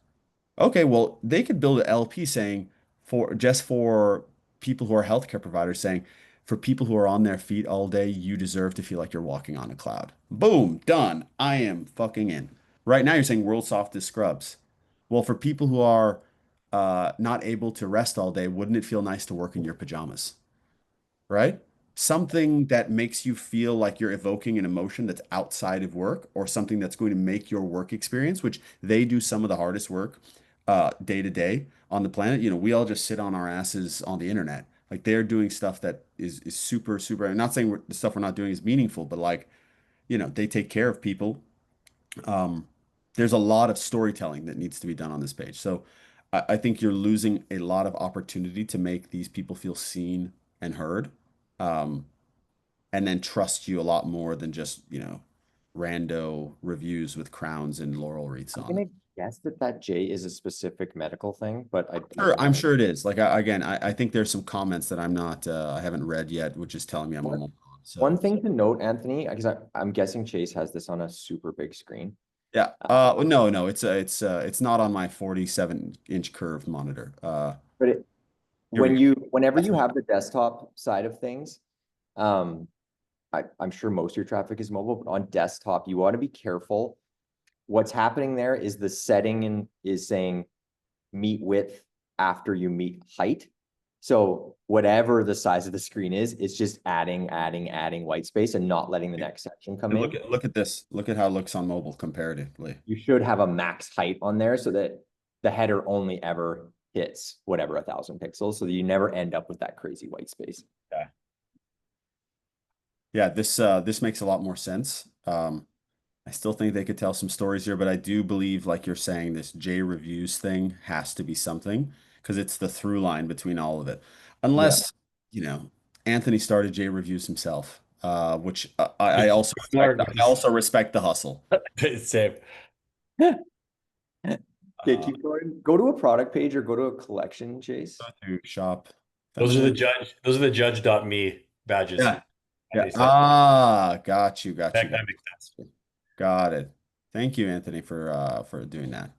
Okay, well, they could build an LP saying for people who are healthcare providers saying for people who are on their feet all day, you deserve to feel like you're walking on a cloud. Boom, done. I am fucking in. Right now, you're saying world's softest scrubs. Well, for people who are not able to rest all day, wouldn't it feel nice to work in your pajamas? Right? Something that makes you feel like you're evoking an emotion that's outside of work or something that's going to make your work experience, which they do some of the hardest work day to day on the planet. You know, we all just sit on our asses on the internet. Like they're doing stuff that is super, super. I'm not saying the stuff we're not doing is meaningful, but like, you know, they take care of people. Um, there's a lot of storytelling that needs to be done on this page. So I think you're losing a lot of opportunity to make these people feel seen and heard. Um, and then trust you a lot more than just, you know, rando reviews with crowns and laurel wreaths I'm on it. gonna guess that that J is a specific medical thing, but I Sure, don't I'm know. sure it is. Like again, I think there's some comments that I haven't read yet, which is telling me I'm a One moron. one So thing to note, Anthony, because I'm guessing Chase has this on a super big screen. yeah, Uh, no, no, it's not on my 47-inch curved monitor. but Here we go. whenever That's you what- have the desktop side of things, um, I'm sure most of your traffic is mobile, but on desktop, you want to be careful. What's happening there is the setting is saying meet width after you meet height. So whatever the size of the screen is, it's just adding white space and not letting the next section come And in. look at this. Look at how it looks on mobile comparatively. You should have a max height on there so that the header only ever hits whatever 1,000 pixels, so that you never end up with that crazy white space. Yeah. Yeah, this makes a lot more sense. I still think they could tell some stories here, but I do believe, like you're saying, this J reviews thing has to be something because it's the through line between all of it. Yeah. Unless, you know, Anthony started J reviews himself, which I It's also respect. smart I because also respect the hustle. it's safe. Okay, Uh, keep going. Go to a product page or go to a collection, Chase. to shop Those are the feminine. judge. Those are the judge.me badges. Yeah, How yeah. they say Ah, got you, got you, that got makes sense. you. Got it. Thank you, Anthony, for doing that.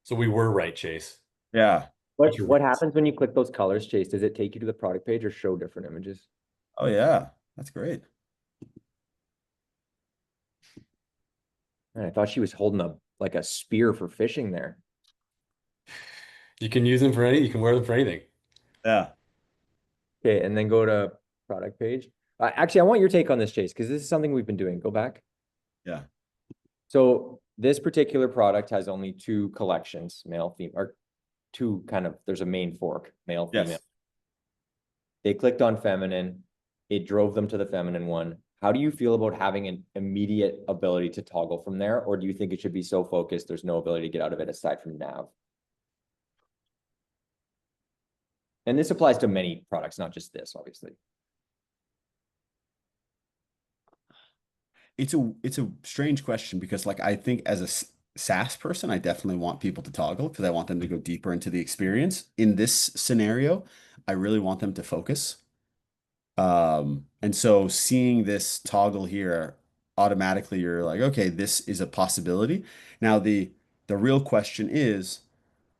So we were right, Chase. Yeah. But you're What right. happens when you click those colors, Chase? Does it take you to the product page or show different images? Oh yeah, that's great. And I thought she was holding a spear for fishing there. You can use them for any. You can wear them for anything. Yeah, Okay, and then go to product page. Actually, I want your take on this, Chase, because this is something we've been doing. Go back. yeah. So this particular product has only two collections, male, female, or two kind of, there's a main fork, male, female. Yes. They clicked on feminine. It drove them to the feminine one. How do you feel about having an immediate ability to toggle from there? Or do you think it should be so focused, there's no ability to get out of it aside from nav? And this applies to many products, not just this, obviously. It's a strange question because like I think as a SaaS person, I definitely want people to toggle because I want them to go deeper into the experience. In this scenario, I really want them to focus. And so seeing this toggle here, automatically you're like, okay, this is a possibility. Now the real question is,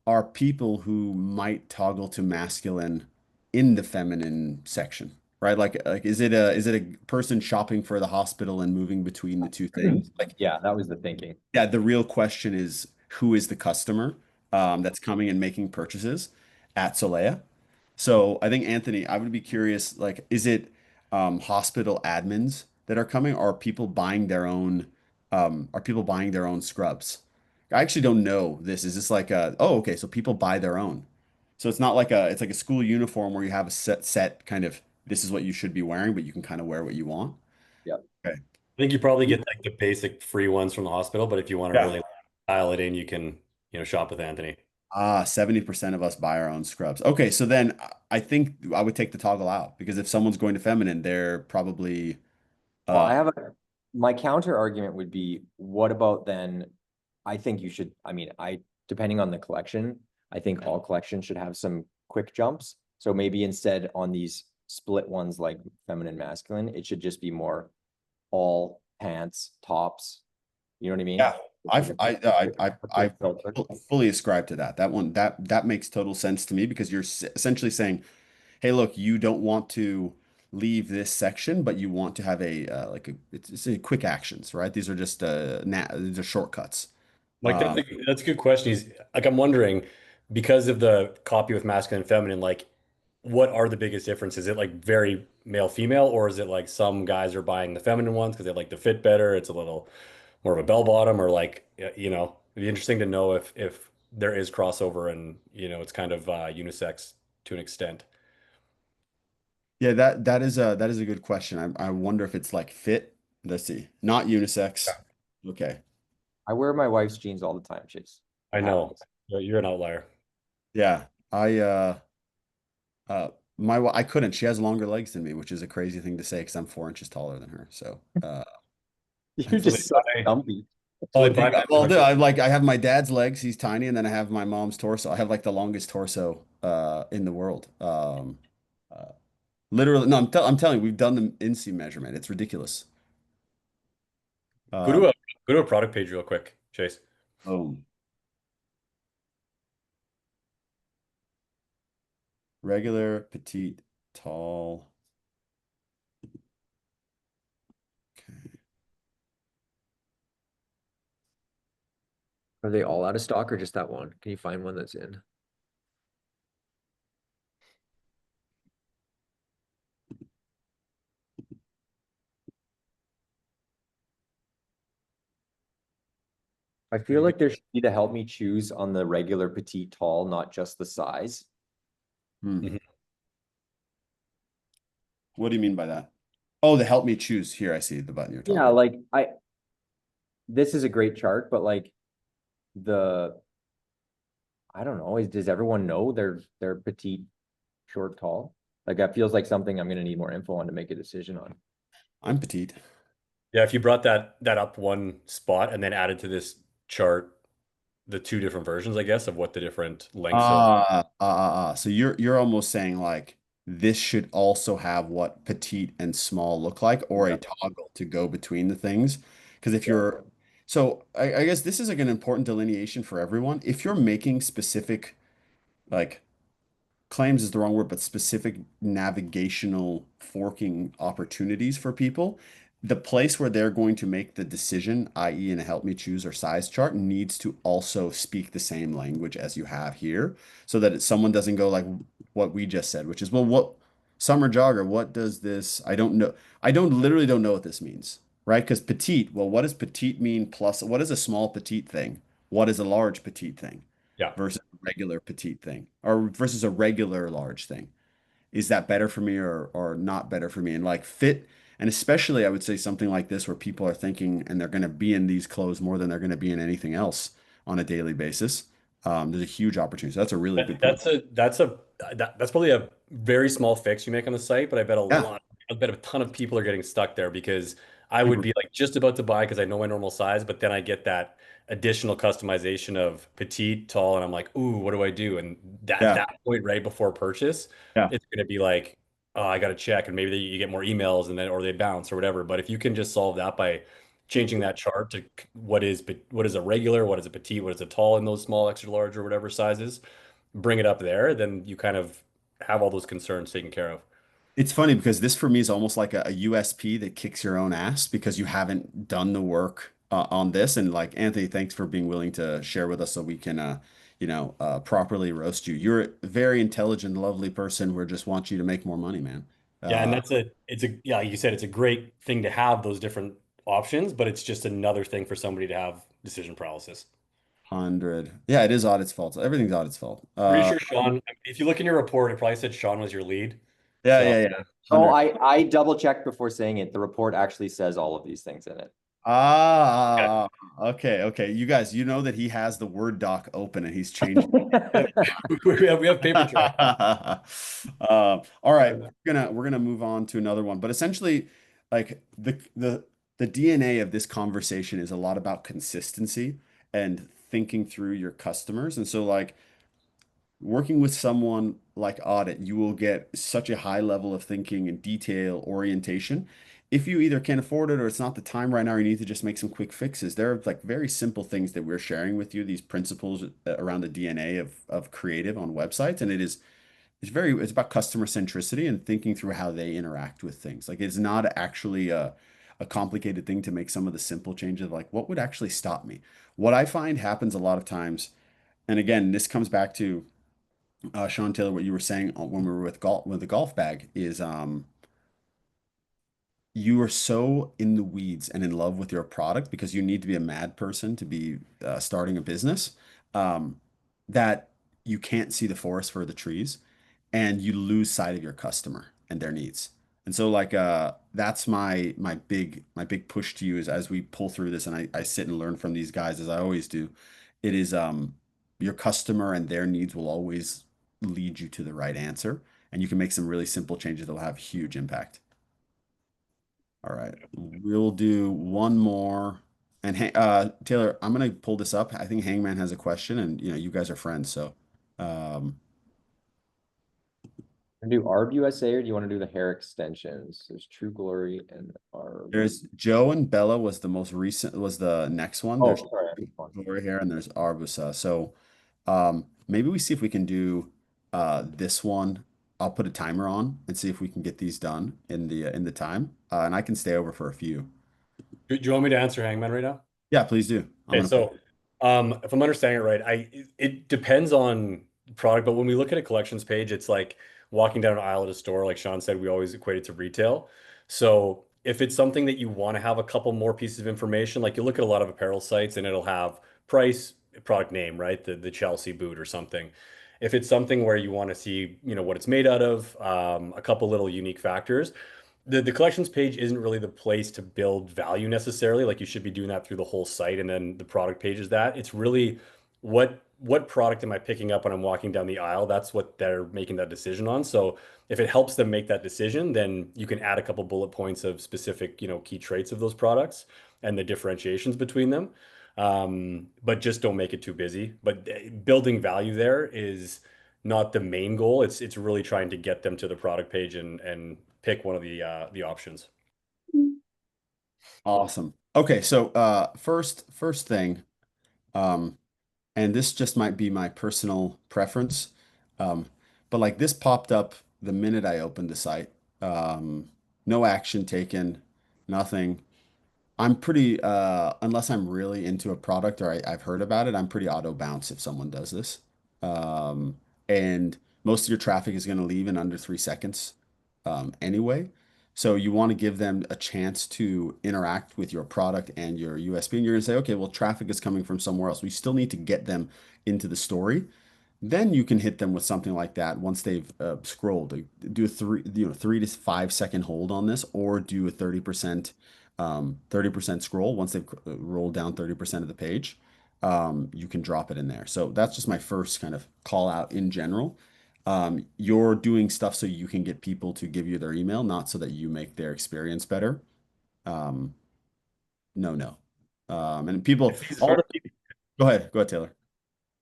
are people who might toggle to masculine in the feminine section, right? Like is it a person shopping for the hospital and moving between the two things? Like, Yeah, that was the thinking. yeah, the real question is who is the customer that's coming and making purchases at Solea? So I think Anthony, I would be curious, like, is it hospital admins that are coming, or are people buying their own scrubs? I actually don't know this. Is this like oh, okay, so people buy their own. So it's not like it's like a school uniform where you have a set kind of this is what you should be wearing, but you can kind of wear what you want. Yeah. Okay. I think you probably get like the basic free ones from the hospital, but if you want to Yeah. really dial it in, you can, shop with Anthony. 70% of us buy our own scrubs. Okay, so then I think I would take the toggle out because if someone's going to feminine, they're probably Well, uh my counter argument would be, what about then? I think you should, I mean, depending on the collection, I think all collections should have some quick jumps. So maybe instead on these split ones like feminine, masculine, it should just be more all pants, tops. You know what I mean? Yeah, I Filter. fully ascribe to that. That one that makes total sense to me because you're essentially saying, hey, look, you don't want to leave this section, but you want to have a like a it's a quick actions, right? These are just these are shortcuts. Like that's a good question. He's like I'm wondering because of the copy with masculine and feminine, like what are the biggest differences? Is it like very male female, or is it like some guys are buying the feminine ones because they like the fit better? It's a little more of a bell bottom, or like it'd be interesting to know if there is crossover and it's kind of unisex to an extent. Yeah, that is a good question. I wonder if it's like fit. Let's see. Not unisex. Okay. I wear my wife's jeans all the time, Chase. I It know happens. you're an outlier. Yeah. Uh I couldn't. She has longer legs than me, which is a crazy thing to say because I'm 4 inches taller than her. So You're So they just so buy, dumpy. so they buy well, dude, I have my dad's legs, he's tiny, and then I have my mom's torso. I have like the longest torso in the world. Uh literally no, I'm telling you, we've done the INSEE measurement. It's ridiculous. go Um to a go to a product page real quick, Chase. Boom. Regular, petite, tall. Okay. Are they all out of stock or just that one? Can you find one that's in? I feel like there should be the help me choose on the regular petite tall, not just the size. Hmm. Mhm. What do you mean by that? Oh, the help me choose. Here, I see the button you're talking Yeah, about. like this is a great chart, but like the, I don't know, does everyone know they're petite, short, tall? Like that feels like something I'm gonna need more info on to make a decision on. I'm petite. Yeah, if you brought that up one spot and then added to this chart the two different versions, I guess, of what the different lengths of. So you're almost saying like this should also have what petite and small look like, or a Yeah. toggle to go between the things. Because if Yeah. you're, so I guess this is like an important delineation for everyone. If you're making specific like claims is the wrong word, but specific navigational forking opportunities for people. The place where they're going to make the decision, i.e., in a help me choose or size chart, needs to also speak the same language as you have here, so that someone doesn't go like what we just said, which is, well, what summer jogger, what does this? I don't know. I don't literally don't know what this means, right? Because petite, well, what does petite mean? Plus, what is a small petite thing? What is a large petite thing? Yeah. Versus a regular petite thing or versus a regular large thing. Is that better for me or not better for me? And like fit, and especially I would say something like this where people are thinking and they're going to be in these clothes more than they're going to be in anything else on a daily basis. There's a huge opportunity. So that's a really good point. That's probably a very small fix you make on the site, but Yeah, I bet a ton of people are getting stuck there because I would super. be like just about to buy because I know my normal size, but then I get that additional customization of petite, tall, and I'm like, ooh, what do I do? And at Yeah, that point, right before purchase, yeah. it's gonna be like, oh, I gotta check, and maybe you get more emails and then or they bounce or whatever. But if you can just solve that by changing that chart to what is a regular, what is a petite, what is a tall in those small, extra large, or whatever sizes, bring it up there, then you kind of have all those concerns taken care of. It's funny because this for me is almost like a USP that kicks your own ass because you haven't done the work on this. And like Anthony, thanks for being willing to share with us so we can, properly roast you. You're a very intelligent, lovely person. We just want you to make more money, man. Yeah, and Uh, yeah, like you said, it's a great thing to have those different options, but it's just another thing for somebody to have decision paralysis. 100. Yeah, it is Audit's fault. Everything's Audit's fault. Pretty sure Sean, if you look in your report, it probably said Sean was your lead. Yeah, So yeah, yeah. Oh, 100. I double checked before saying it. The report actually says all of these things in it. yeah, Okay, okay. You guys, you know that he has the Word doc open and he's changed. we have paper trail. All right, we're gonna move on to another one, but essentially, like the the DNA of this conversation is a lot about consistency and thinking through your customers. And so like working with someone like Audit, you will get such a high level of thinking and detail orientation. If you either can't afford it or it's not the time right now, or you need to just make some quick fixes. There are like very simple things that we're sharing with you, these principles around the DNA of creative on websites. And it's about customer centricity and thinking through how they interact with things. Like it's not actually a complicated thing to make some of the simple changes, like what would actually stop me? What I find happens a lot of times, and again, this comes back to Sean Taylor, what you were saying when we were with the golf bag is you are so in the weeds and in love with your product because you need to be a mad person to be starting a business um, that you can't see the forest for the trees and you lose sight of your customer and their needs. And so like that's my big push to you is as we pull through this and I sit and learn from these guys as I always do, it is your customer and their needs will always lead you to the right answer. And you can make some really simple changes that will have huge impact. All right, we'll do one more. And Taylor, I'm gonna pull this up. I think Hangman has a question, and you guys are friends, so um, Do ARB USA or do you want to do the hair extensions? There's True Glory and ARB. there's Joe and Bella was the most recent, was the next one. Oh, There's sorry. Glory Hair and there's Arbusa. So maybe we see if we can do this one. I'll put a timer on and see if we can get these done in the time. And I can stay over for a few. Do you want me to answer Hangman right now? Yeah, please do. I'm Okay, gonna put so if I'm understanding it right, it depends on product, but when we look at a collections page, it's like walking down an aisle at a store. Like Sean said, we always equate it to retail. So if it's something that you want to have a couple more pieces of information, like you look at a lot of apparel sites and it'll have price, product name, right? The Chelsea boot or something. If it's something where you want to see, what it's made out of, a couple little unique factors, the collections page isn't really the place to build value necessarily. Like you should be doing that through the whole site, and then the product page is that. It's really what product am I picking up when I'm walking down the aisle? That's what they're making that decision on. So if it helps them make that decision, then you can add a couple bullet points of specific, key traits of those products and the differentiations between them. But just don't make it too busy. But building value there is not the main goal. It's really trying to get them to the product page and pick one of the options. awesome. Okay, so first thing, um, and this just might be my personal preference, um, but like this popped up the minute I opened the site. No action taken, nothing. I'm pretty, unless I'm really into a product or I've heard about it, I'm pretty auto bounce if someone does this. Um, and most of your traffic is going to leave in under 3 seconds anyway. So you want to give them a chance to interact with your product and your USP. And you're going to say, okay, well, traffic is coming from somewhere else. We still need to get them into the story. Then you can hit them with something like that once they've scrolled. Do a 3 to 5 second hold on this, or do a 30% scroll. Once they've rolled down 30% of the page, you can drop it in there. So that's just my first kind of call out in general. You're doing stuff so you can get people to give you their email, not so that you make their experience better. Um, no, no. And people, If these all the aren't, people, go ahead, Taylor.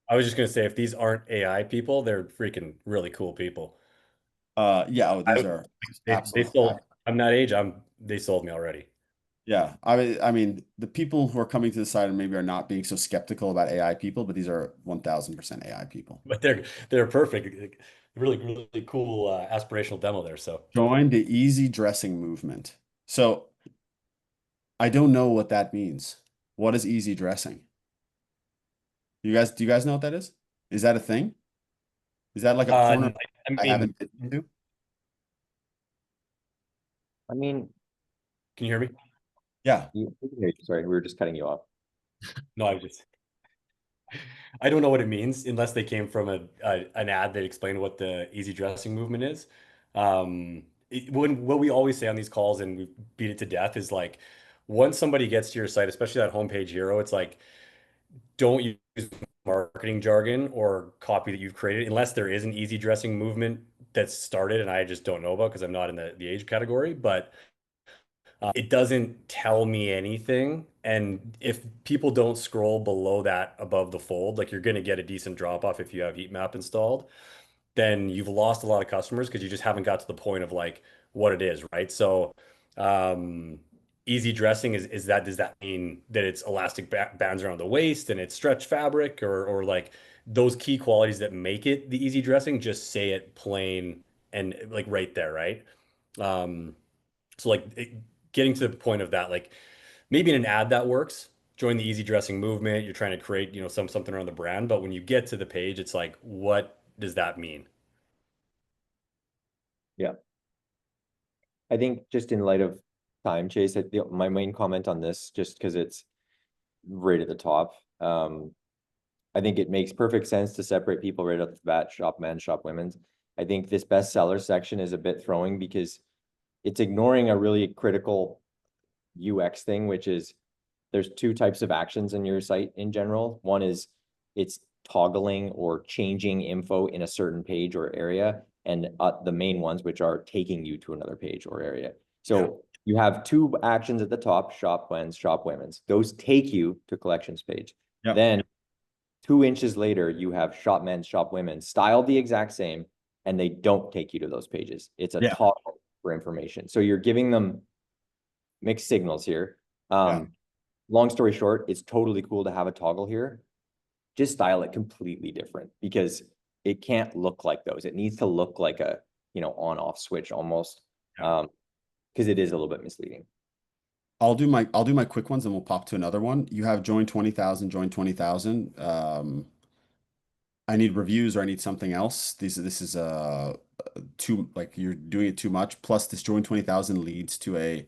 I was just gonna say, if these aren't AI people, they're freaking really cool people. Yeah, oh, these I, are they absolute. sold. I'm that age. They sold me already. Yeah, I mean, the people who are coming to the site and maybe are not being so skeptical about AI people, but these are 1000% AI people. But they're perfect. Really, really cool aspirational demo there. So Join the easy dressing movement. So I don't know what that means. What is easy dressing? Do you guys know what that is? Is that a thing? Is that like a corner I I mean, haven't been into? I mean, can you hear me? Yeah. sorry, we were just cutting you off. No, I don't know what it means unless they came from an ad that explained what the easy dressing movement is. What we always say on these calls and we beat it to death is like once somebody gets to your site, especially that homepage hero, it's like don't use marketing jargon or copy that you've created unless there is an easy dressing movement that's started and I just don't know about because I'm not in the age category. But It doesn't tell me anything. And if people don't scroll below that above the fold, like you're going to get a decent drop off if you have heat map installed, then you've lost a lot of customers because you just haven't got to the point of like what it is, right? So, um, easy dressing is that, does that mean that it's elastic bands around the waist and it's stretch fabric, or like those key qualities that make it the easy dressing, just say it plain and like right there, right? Um, so like getting to the point of that, like maybe in an ad that works. Join the easy dressing movement. You're trying to create, something around the brand, but when you get to the page, it's like, what does that mean? Yeah. I think just in light of time, Chase, my main comment on this, just because it's right at the top, I think it makes perfect sense to separate people right off the bat, shop men, shop women's. I think this bestseller section is a bit throwing because it's ignoring a really critical UX thing, which is there's two types of actions in your site in general. One is it's toggling or changing info in a certain page or area, and the main ones, which are taking you to another page or area. So you have two actions at the top, shop men's, shop women's. Those take you to collections page. Yep. Then 2 inches later, you have shop men's, shop women's, styled the exact same, and they don't take you to those pages. It's a Yeah. toggle for information. So you're giving them mixed signals here. Yeah. Long story short, it's totally cool to have a toggle here. Just style it completely different because it can't look like those. It needs to look like a, on-off switch almost. Yeah. Because it is a little bit misleading. I'll do my quick ones and we'll pop to another one. You have join 20,000, join 20,000. I need reviews or I need something else. This is too, like, you're doing it too much. Plus this join 20,000 leads to a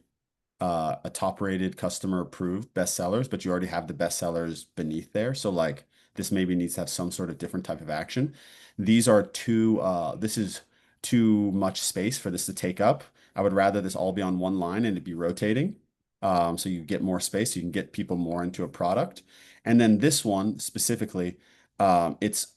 top rated customer approved bestsellers, but you already have the bestsellers beneath there. So like this maybe needs to have some sort of different type of action. This is too much space for this to take up. I would rather this all be on one line and it be rotating. So you get more space, you can get people more into a product. And then this one specifically, it's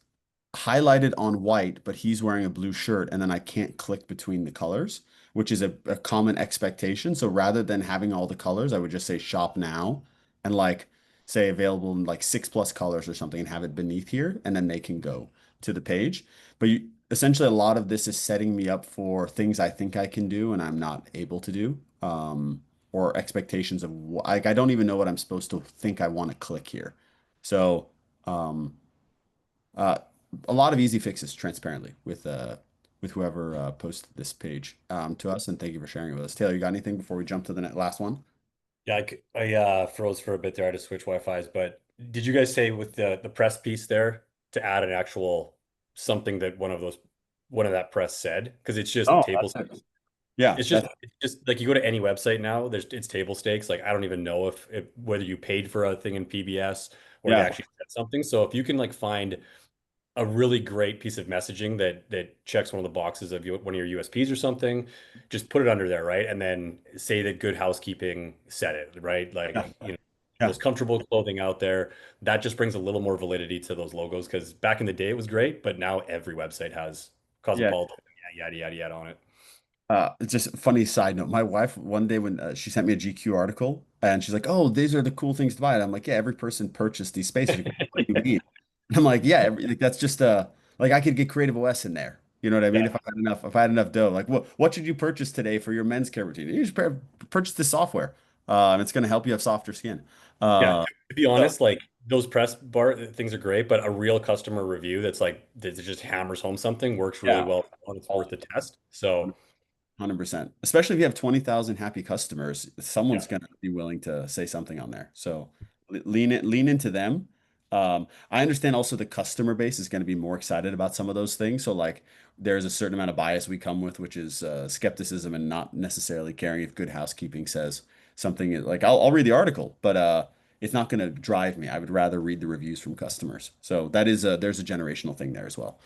highlighted on white, but he's wearing a blue shirt, and then I can't click between the colors, which is a common expectation. So rather than having all the colors, I would just say shop now and like say available in like 6+ colors or something and have it beneath here, and then they can go to the page. But essentially, a lot of this is setting me up for things I think I can do and I'm not able to do. Or expectations of like I don't even know what I'm supposed to think I want to click here. So um, uh, a lot of easy fixes transparently with whoever posted this page to us, and thank you for sharing it with us. Taylor, you got anything before we jump to the last one? Yeah, I froze for a bit there. I had to switch Wi-Fi's, but did you guys say with the press piece there to add an actual something that one of that press said? Because it's just Oh, table that's stakes. it. Yeah, It's just like you go to any website now, it's table stakes. Like I don't even know if whether you paid for a thing in PBS or they yeah, actually said something. So if you can like find a really great piece of messaging that checks one of the boxes of one of your USPs or something, just put it under there, right? And then say that Good Housekeeping said it, right? yeah, Like, yeah, most comfortable clothing out there. That just brings a little more validity to those logos because back in the day it was great, but now every website has yeah. Cosmopolitan, yada yada yada on it. It's just a funny side note. My wife one day when she sent me a GQ article and she's like, "Oh, these are the cool things to buy." And I'm like, "Yeah, every person purchased these spaces." She goes, "What do you mean?" And I'm like, "Yeah, like, that's just like I could get Creative OS in there. You know what I mean? Yeah, If I had enough dough. Like, what should you purchase today for your men's care routine? You should purchase the software. It's going to help you have softer skin. yeah. Uh, To be so honest, like those press bar things are great, but a real customer review that just hammers home something works really yeah. well and it's worth the test. So 100%. Especially if you have 20,000 happy customers, yeah. someone's going to be willing to say something on there. So lean into them. I understand also the customer base is going to be more excited about some of those things. So like there's a certain amount of bias we come with, which is skepticism and not necessarily caring if Good Housekeeping says something like I'll read the article, but it's not going to drive me. I would rather read the reviews from customers. So there's a generational thing there as well.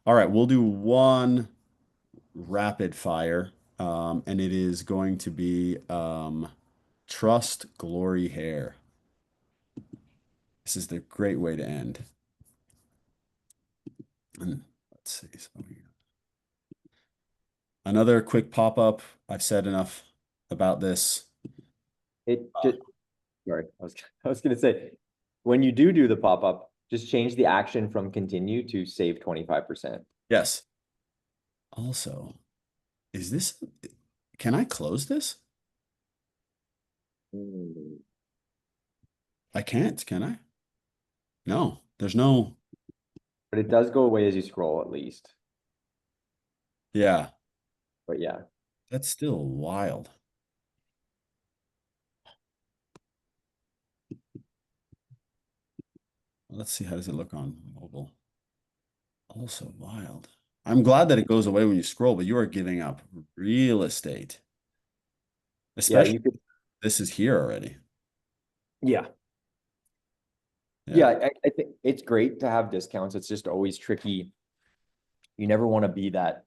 All right, we'll do one rapid fire. And it is going to be Trust Glory Hair. This is the great way to end. And let's see. Another quick pop-up. I've said enough about this. It just, sorry, I was gonna say, when you do the pop-up, just change the action from continue to save 25%. Yes. Also, is this, can I close this? I can't, can I? No, there's no, But it does go away as you scroll at least. yeah, But yeah, that's still wild. Let's see, how does it look on mobile? Also wild. I'm glad that it goes away when you scroll, but you are giving up real estate. yeah, Especially you could, this is here already. yeah. Yeah. Yeah, I think it's great to have discounts. It's just always tricky. You never want to be that,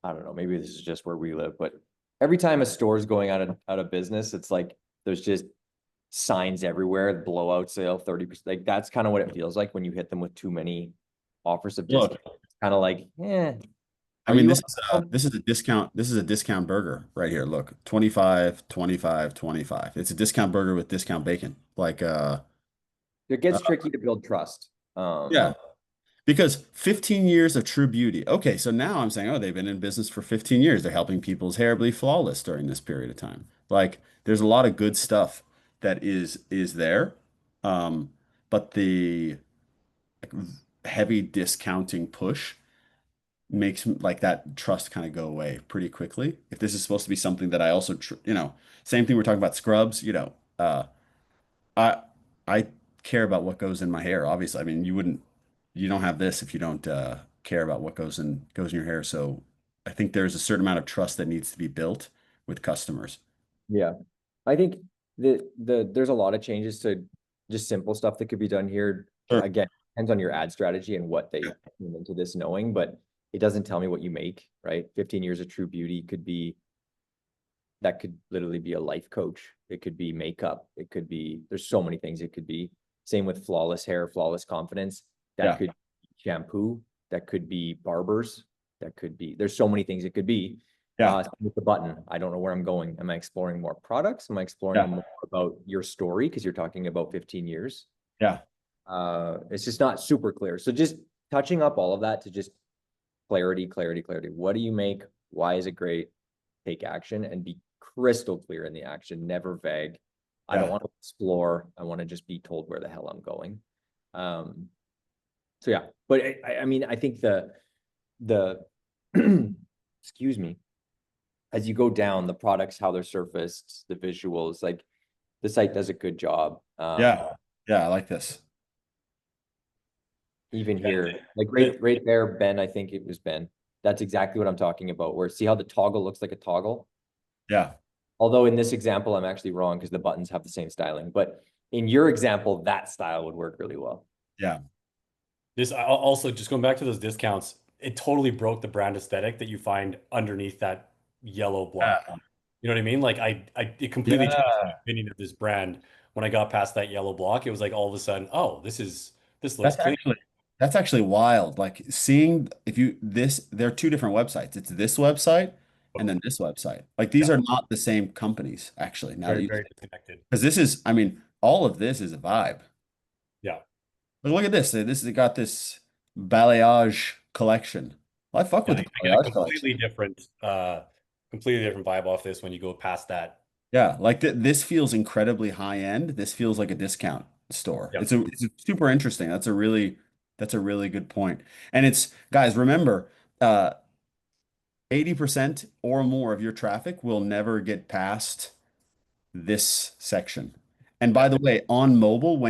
I don't know, maybe this is just where we live, but every time a store is going out of business, it's like there's just signs everywhere, blowout sale, 30%. Like that's kind of what it feels like when you hit them with too many offers of Look, discount. It's kind of like, I are mean, you this is a discount. This is a discount burger right here. Look, 25, 25, 25. It's a discount burger with discount bacon. Like it gets tricky to build trust. yeah. Because 15 years of true beauty. Okay, so now I'm saying, oh, they've been in business for 15 years. They're helping people's hair be flawless during this period of time. Like there's a lot of good stuff that is there. Um, but the like, heavy discounting push makes like that trust kind of go away pretty quickly. If this is supposed to be something that I also, same thing we're talking about scrubs, I I care about what goes in my hair, obviously. I mean, you don't have this if you don't care about what goes in your hair. So I think there's a certain amount of trust that needs to be built with customers. Yeah, I think there's a lot of changes to just simple stuff that could be done here. Sure. Again, depends on your ad strategy and what they came into this knowing, but it doesn't tell me what you make, right? 15 years of true beauty could be, that could literally be a life coach. It could be makeup. It could be, there's so many things it could be. Same with flawless hair, flawless confidence. That Yeah. could be shampoo. That could be barbers. That could be, there's so many things it could be. Yeah. With the button, I don't know where I'm going. Am I exploring more products? Am I exploring Yeah. more about your story? Because you're talking about 15 years. Yeah. It's just not super clear. So just touching up all of that to just clarity, clarity, clarity. What do you make? Why is it great? Take action and be crystal clear in the action, never vague. I don't Yeah. want to explore. I want to just be told where the hell I'm going. So yeah, but I mean, I think the excuse me, as you go down, the products, how they're surfaced, the visuals, like the site does a good job. Yeah. Yeah. I like this. Even here, like right there, Ben, I think it was Ben. That's exactly what I'm talking about, where see how the toggle looks like a toggle? Yeah. Although in this example, I'm actually wrong because the buttons have the same styling. But in your example, that style would work really well. Yeah. This also just going back to those discounts, it totally broke the brand aesthetic that you find underneath that yellow block. Yeah. You know what I mean? Like it completely changed my opinion of this brand when I got past that yellow block. It was like all of a sudden, oh, this looks That's clean. actually wild. Like seeing if you this, there are two different websites. It's this website and then this website. Like these Yeah. are not the same companies, actually. Now that Very, you, very disconnected. because this is, I mean, all of this is a vibe. Yeah. Look at this. This has got this balayage collection. Well, I fuck Yeah, with the I get a balayage collection. completely different vibe off this when you go past that. Yeah, like this feels incredibly high end. This feels like a discount store. Yeah. It's super interesting. That's a really good point. And it's guys, remember, 80% or more of your traffic will never get past this section. And by Yeah. the way, on mobile,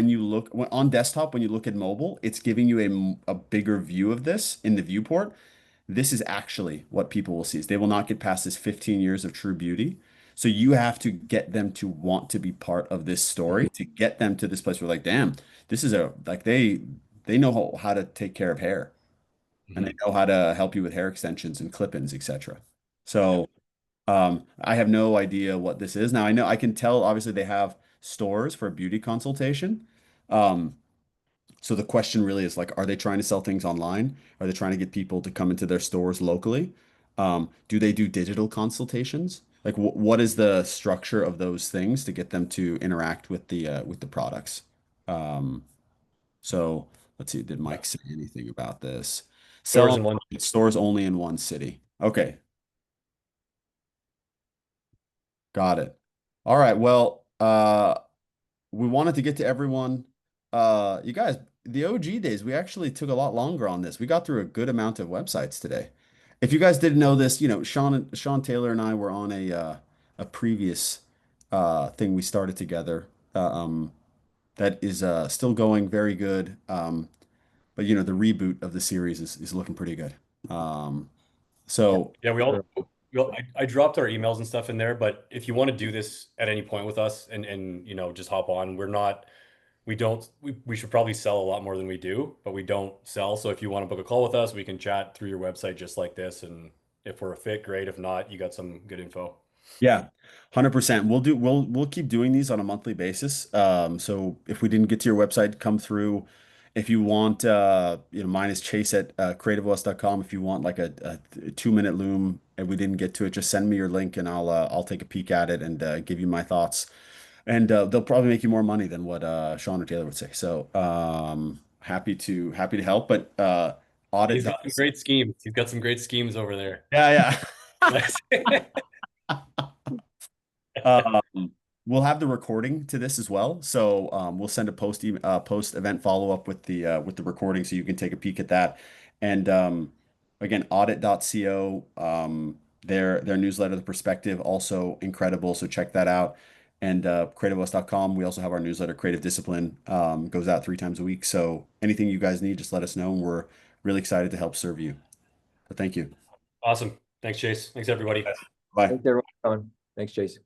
on desktop, when you look at mobile, it's giving you a bigger view of this in the viewport. This is actually what people will see is they will not get past this 15 years of true beauty. So you have to get them to want to be part of this story to get them to this place where like, damn, this is like they know how to take care of hair and they Mhm. know how to help you with hair extensions and clip-ins, etc. So I have no idea what this is. Now I know I can tell obviously they have stores for beauty consultation. Um, so the question really is like, are they trying to sell things online? Are they trying to get people to come into their stores locally? Do they do digital consultations? Like what is the structure of those things to get them to interact with the products? Um, so let's see, did Yeah. Mike say anything about this? Stores Sell in one. stores only in one city. Okay, got it. All right. Well, we wanted to get to everyone. You guys, the OG days, we actually took a lot longer on this. We got through a good amount of websites today. If you guys didn't know this, Sean Taylor and I were on a previous thing we started together. That is still going very good. But the reboot of the series is looking pretty good. Um, so Yeah, I dropped our emails and stuff in there, but if you want to do this at any point with us and just hop on, we should probably sell a lot more than we do, but we don't sell. So if you want to book a call with us, we can chat through your website just like this. And if we're a fit, great. If not, you got some good info. yeah, 100%. We'll keep doing these on a monthly basis. So if we didn't get to your website, come through. If you want, mine is Chase at creativeos.com. If you want like a 2-minute loom and we didn't get to it, just send me your link and I'll take a peek at it and give you my thoughts. And they'll probably make you more money than what Sean or Taylor would say. So happy to help. But audit. He's got some great schemes. He's got some great schemes over there. Yeah, yeah. Nice. Um, we'll have the recording to this as well. So we'll send a post event follow up with the recording so you can take a peek at that. And again, audit.co, their newsletter, The Perspective, also incredible. So check that out. And creativeos.com, we also have our newsletter, Creative Discipline, goes out 3 times a week. So anything you guys need, just let us know. And we're really excited to help serve you. So thank you. Awesome. Thanks, Chase. Thanks, everybody. Bye. Thanks everyone. Thanks, Jason.